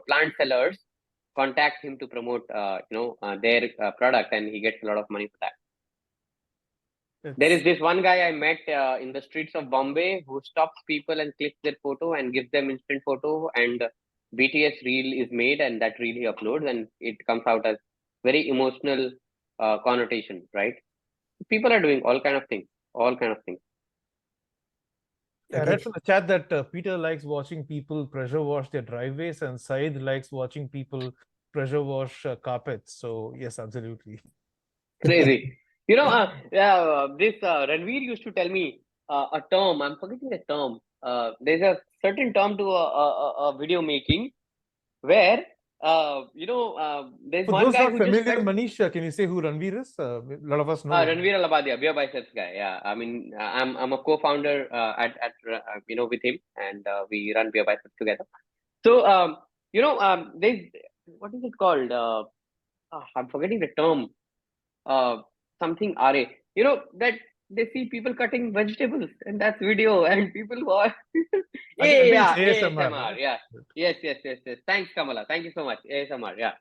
plant sellers contact him to promote their product, and he gets a lot of money for that. There is this one guy I met in the streets of Bombay who stops people and clicks their photo and gives them instant photo, and BTS reel is made, and that reel he uploads, and it comes out as very emotional connotation, right? People are doing all kind of things. I read from the chat that Peter likes watching people pressure wash their driveways, and Said likes watching people pressure wash carpets. So yes, absolutely. Crazy. This Ranveer used to tell me a term. I'm forgetting the term. There's a certain term to a video making where there's For one those guy not who just familiar, cuts. Manish, can you say who Ranveer is? A lot of us know. Ranveer Alabadia, Beer Biceps guy. Yeah, I mean, I'm a co-founder at with him, and we run Beer Biceps together. So there's what is it called? I'm forgetting the term. Something RA. That they see people cutting vegetables, and that's video, and people watch. I think it's ASMR. right? Yeah. Yes. Thanks, Kamala. Thank you so much. ASMR. Yeah.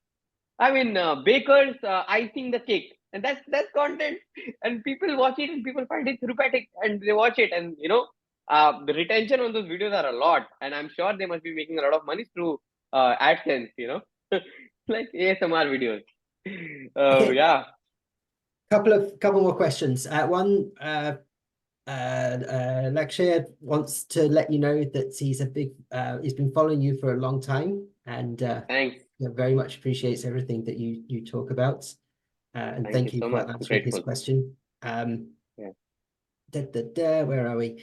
I mean, bakers icing the cake, and that's content, and people watch it, and people find it therapeutic, and they watch it, and the retention on those videos are a lot, and I'm sure they must be making a lot of money through AdSense, like ASMR videos. Yeah. Couple more questions. One, Lakshya wants to let you know that he's been following you for a long time, and Thanks. very much appreciates everything that you talk about. And thank you so for much. answering his question. Where are we?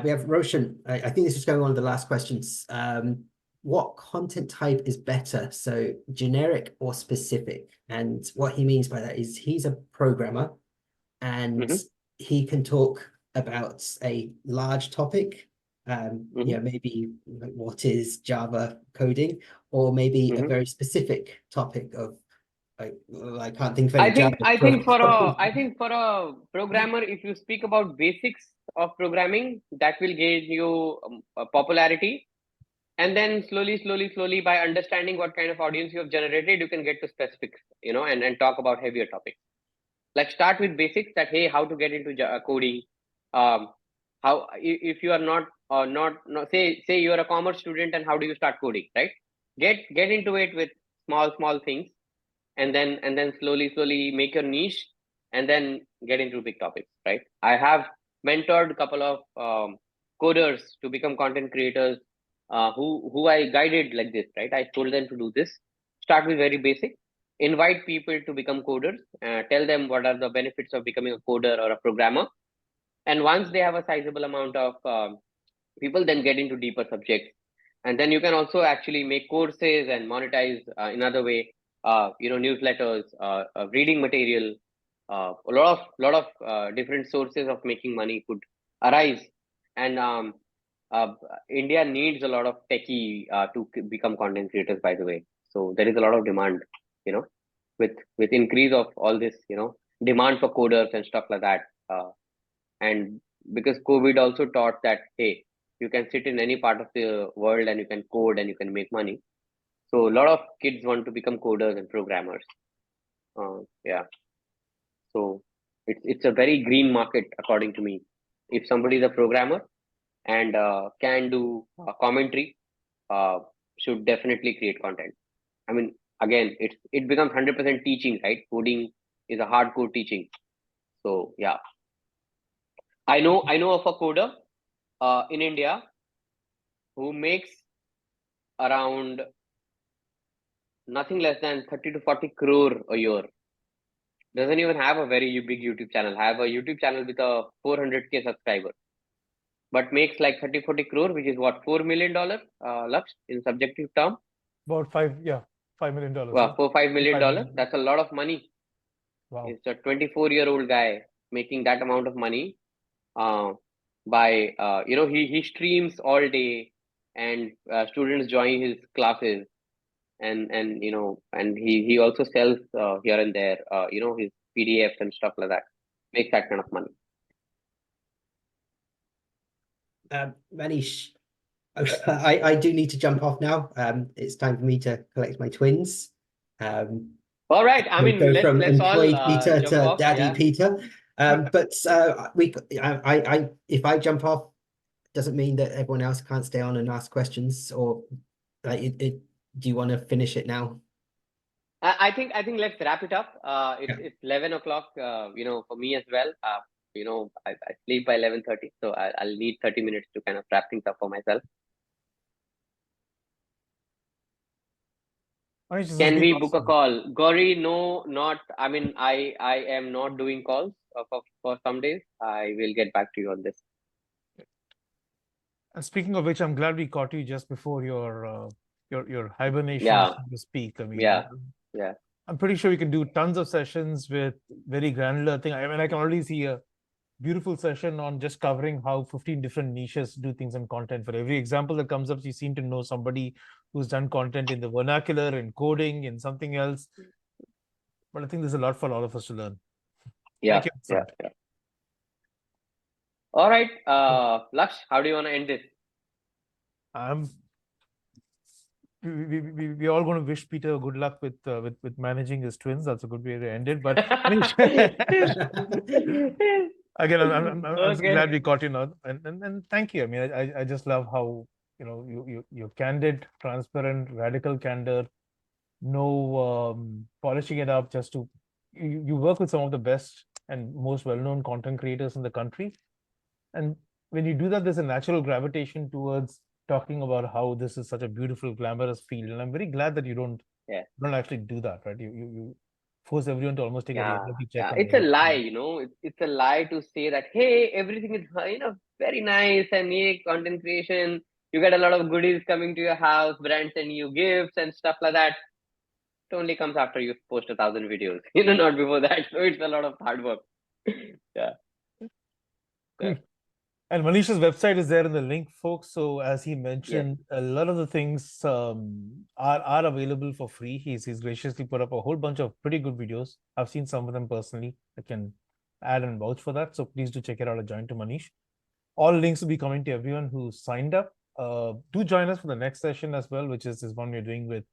We have Roshan. I think this is going on the last questions. what content type is better, so generic or specific. And what he means by that is he's a programmer and Mhm. he can talk about a large topic, Mhm. maybe like what is Java coding, or maybe a Mhm. very specific topic of I can't think of I any think Java I think for a programming. programmer, if you speak about basics of programming, that will give you a popularity, and then slowly by understanding what kind of audience you have generated, you can get to specifics, and talk about heavier topics. Like start with basics, that hey, how to get into coding, um, if you are not say you are a commerce student, and how do you start coding, right? Get into it with small things, and then slowly make your niche, and then get into big topics, right? I have mentored a couple of coders to become content creators, who I guided like this, right? I told them to do this. Start with very basic, invite people to become coders, tell them what are the benefits of becoming a coder or a programmer, and once they have a sizable amount of people, then get into deeper subjects, and then you can also actually make courses and monetize in other way, newsletters, reading material, a lot of different sources of making money could arise. And uh, India needs a lot of techie to become content creators, by the way. So there is a lot of demand, you know with increase of all this, demand for coders and stuff like that. And because COVID also taught that, hey, you can sit in any part of the world and you can code and you can make money. So a lot of kids want to become coders and programmers. Yeah. So it's a very green market, according to me. If somebody is a programmer and can do commentary, uh, should definitely create content. I mean, again, it becomes 100% teaching, right? Coding is a hardcore teaching. So yeah, I know of a coder in India who makes around nothing less than 30 to 40 crore a year. Doesn't even have a very big YouTube channel. Have a YouTube channel with a 400K subscriber, but makes like 30, 40 crore, which is what, $4 million, Lux, in subjective term. About $5 million, Well, yeah. 4, $5 million. 5 million. That's a lot of money. Wow. It's a 24-year-old guy making that amount of money. Uh, by he streams all day, and students join his classes, and he also sells here and there, his PDFs and stuff like that. Makes that kind of money. Manish, I do need to jump off now. It's time for me to collect my twins. All right. I We'll mean, go let's from let's all employed Peter jump to off. Daddy Yeah. Peter. But if I jump off, doesn't mean that everyone else can't stay on and ask questions, or like do you want to finish it now? I think let's wrap it up. It's Yeah. it's 11 o'clock. For me as well. I sleep by 11:30, so I'll need 30 minutes to kind of wrap things up for myself. Manish, this has Can been we book a awesome. call? Gauri, no, not. I mean, I am not doing calls for some days. I will get back to you on this. And speaking of which, I'm glad we caught you just before your hibernation, Yeah, so to speak. I mean, yeah, yeah. I'm pretty sure we can do tons of sessions with very granular thing. I mean, I can already see a beautiful session on just covering how 15 different niches do things in content. For every example that comes up, you seem to know somebody who's done content in the vernacular, in coding, in something else. But I think there's a lot for all of us to learn. Yeah, Thank you, yeah, son. yeah. All right, Laksh, how do you want to end this? Um, we all going to wish Peter good luck with managing his twins. That's a good way to end it. But Manish, again, I'm so glad Okay. we caught you now, and thank you. I mean, I just love how you're candid, transparent, radical candor, no polishing it up just to you work with some of the best and most well-known content creators in the country, and when you do that, there's a natural gravitation towards talking about how this is such a beautiful, glamorous field. And I'm very glad that you Yeah, don't actually do that, right? You force everyone to almost take a yeah, reality check yeah. on It's a lie, everything. It's a lie to say that, hey, everything is, very nice, and yeah, content creation, You get a lot of goodies coming to your house, brands sending you gifts and stuff like that. It only comes after you post 1,000 videos, not before that. So it's a lot of hard work. Yeah. Cool. And Manish's website is there in the link, folks. So as he mentioned, a lot of the things are available for free. He's graciously put up a whole bunch of pretty good videos. I've seen some of them personally. I can add and vouch for that. So please do check it out at Join to Manish. All links will be coming to everyone who signed up. Do join us for the next session as well, which is this one we're doing with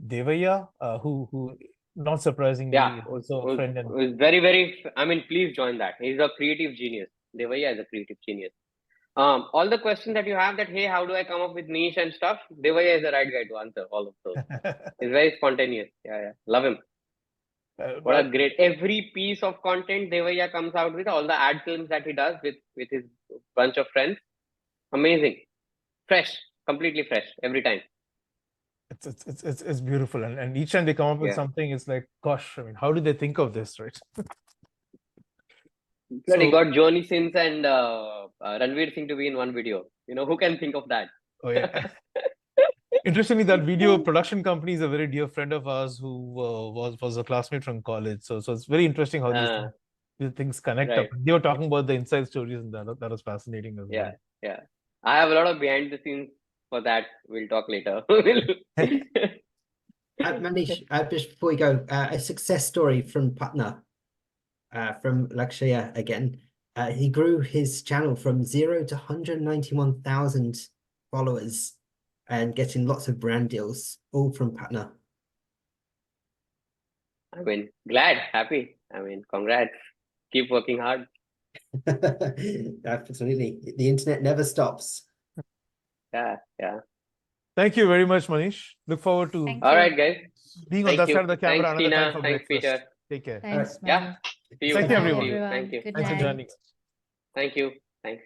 Devaya, who not surprisingly is also a friend. And was very, I mean, please join that. He's a creative genius. Devaya is a creative genius. All the questions that you have that, hey, how do I come up with niche and stuff? Devaya is the right guy to answer all of those. He's very spontaneous. Yeah. Love him. What a great, every piece of content Devaya comes out with, all the ad films that he does with his bunch of friends. Amazing. Fresh, completely fresh every time. It's beautiful, and each time they come up with something, it's like, gosh, I mean, how did they think of this, right? But he got Johnny Sins and Ranveer Singh to be in one video. Who can think of that? Oh yeah. Interestingly, that video production company is a very dear friend of ours who was a classmate from college. So it's very interesting how these things connect up. They were talking about the inside stories, and that was fascinating as well. Yeah. I have a lot of behind the scenes for that. We'll talk later. Manish, just before we go, a success story from Patna, from Lakshya again. He grew his channel from 0 to 191,000 followers and getting lots of brand deals, all from Patna. I mean, glad, happy. I mean, congrats. Keep working hard. Absolutely. The internet never stops. Yeah. Thank you very much, Manish. Look forward to all right, guys. Being on that side of the camera. Thanks, Tina. Time for Thanks, breakfast. Peter. Take care. Thanks, Yeah. See you. Thank you, everyone. Bye, Thank you. Good Thanks for night. joining us. Thank you. Thanks.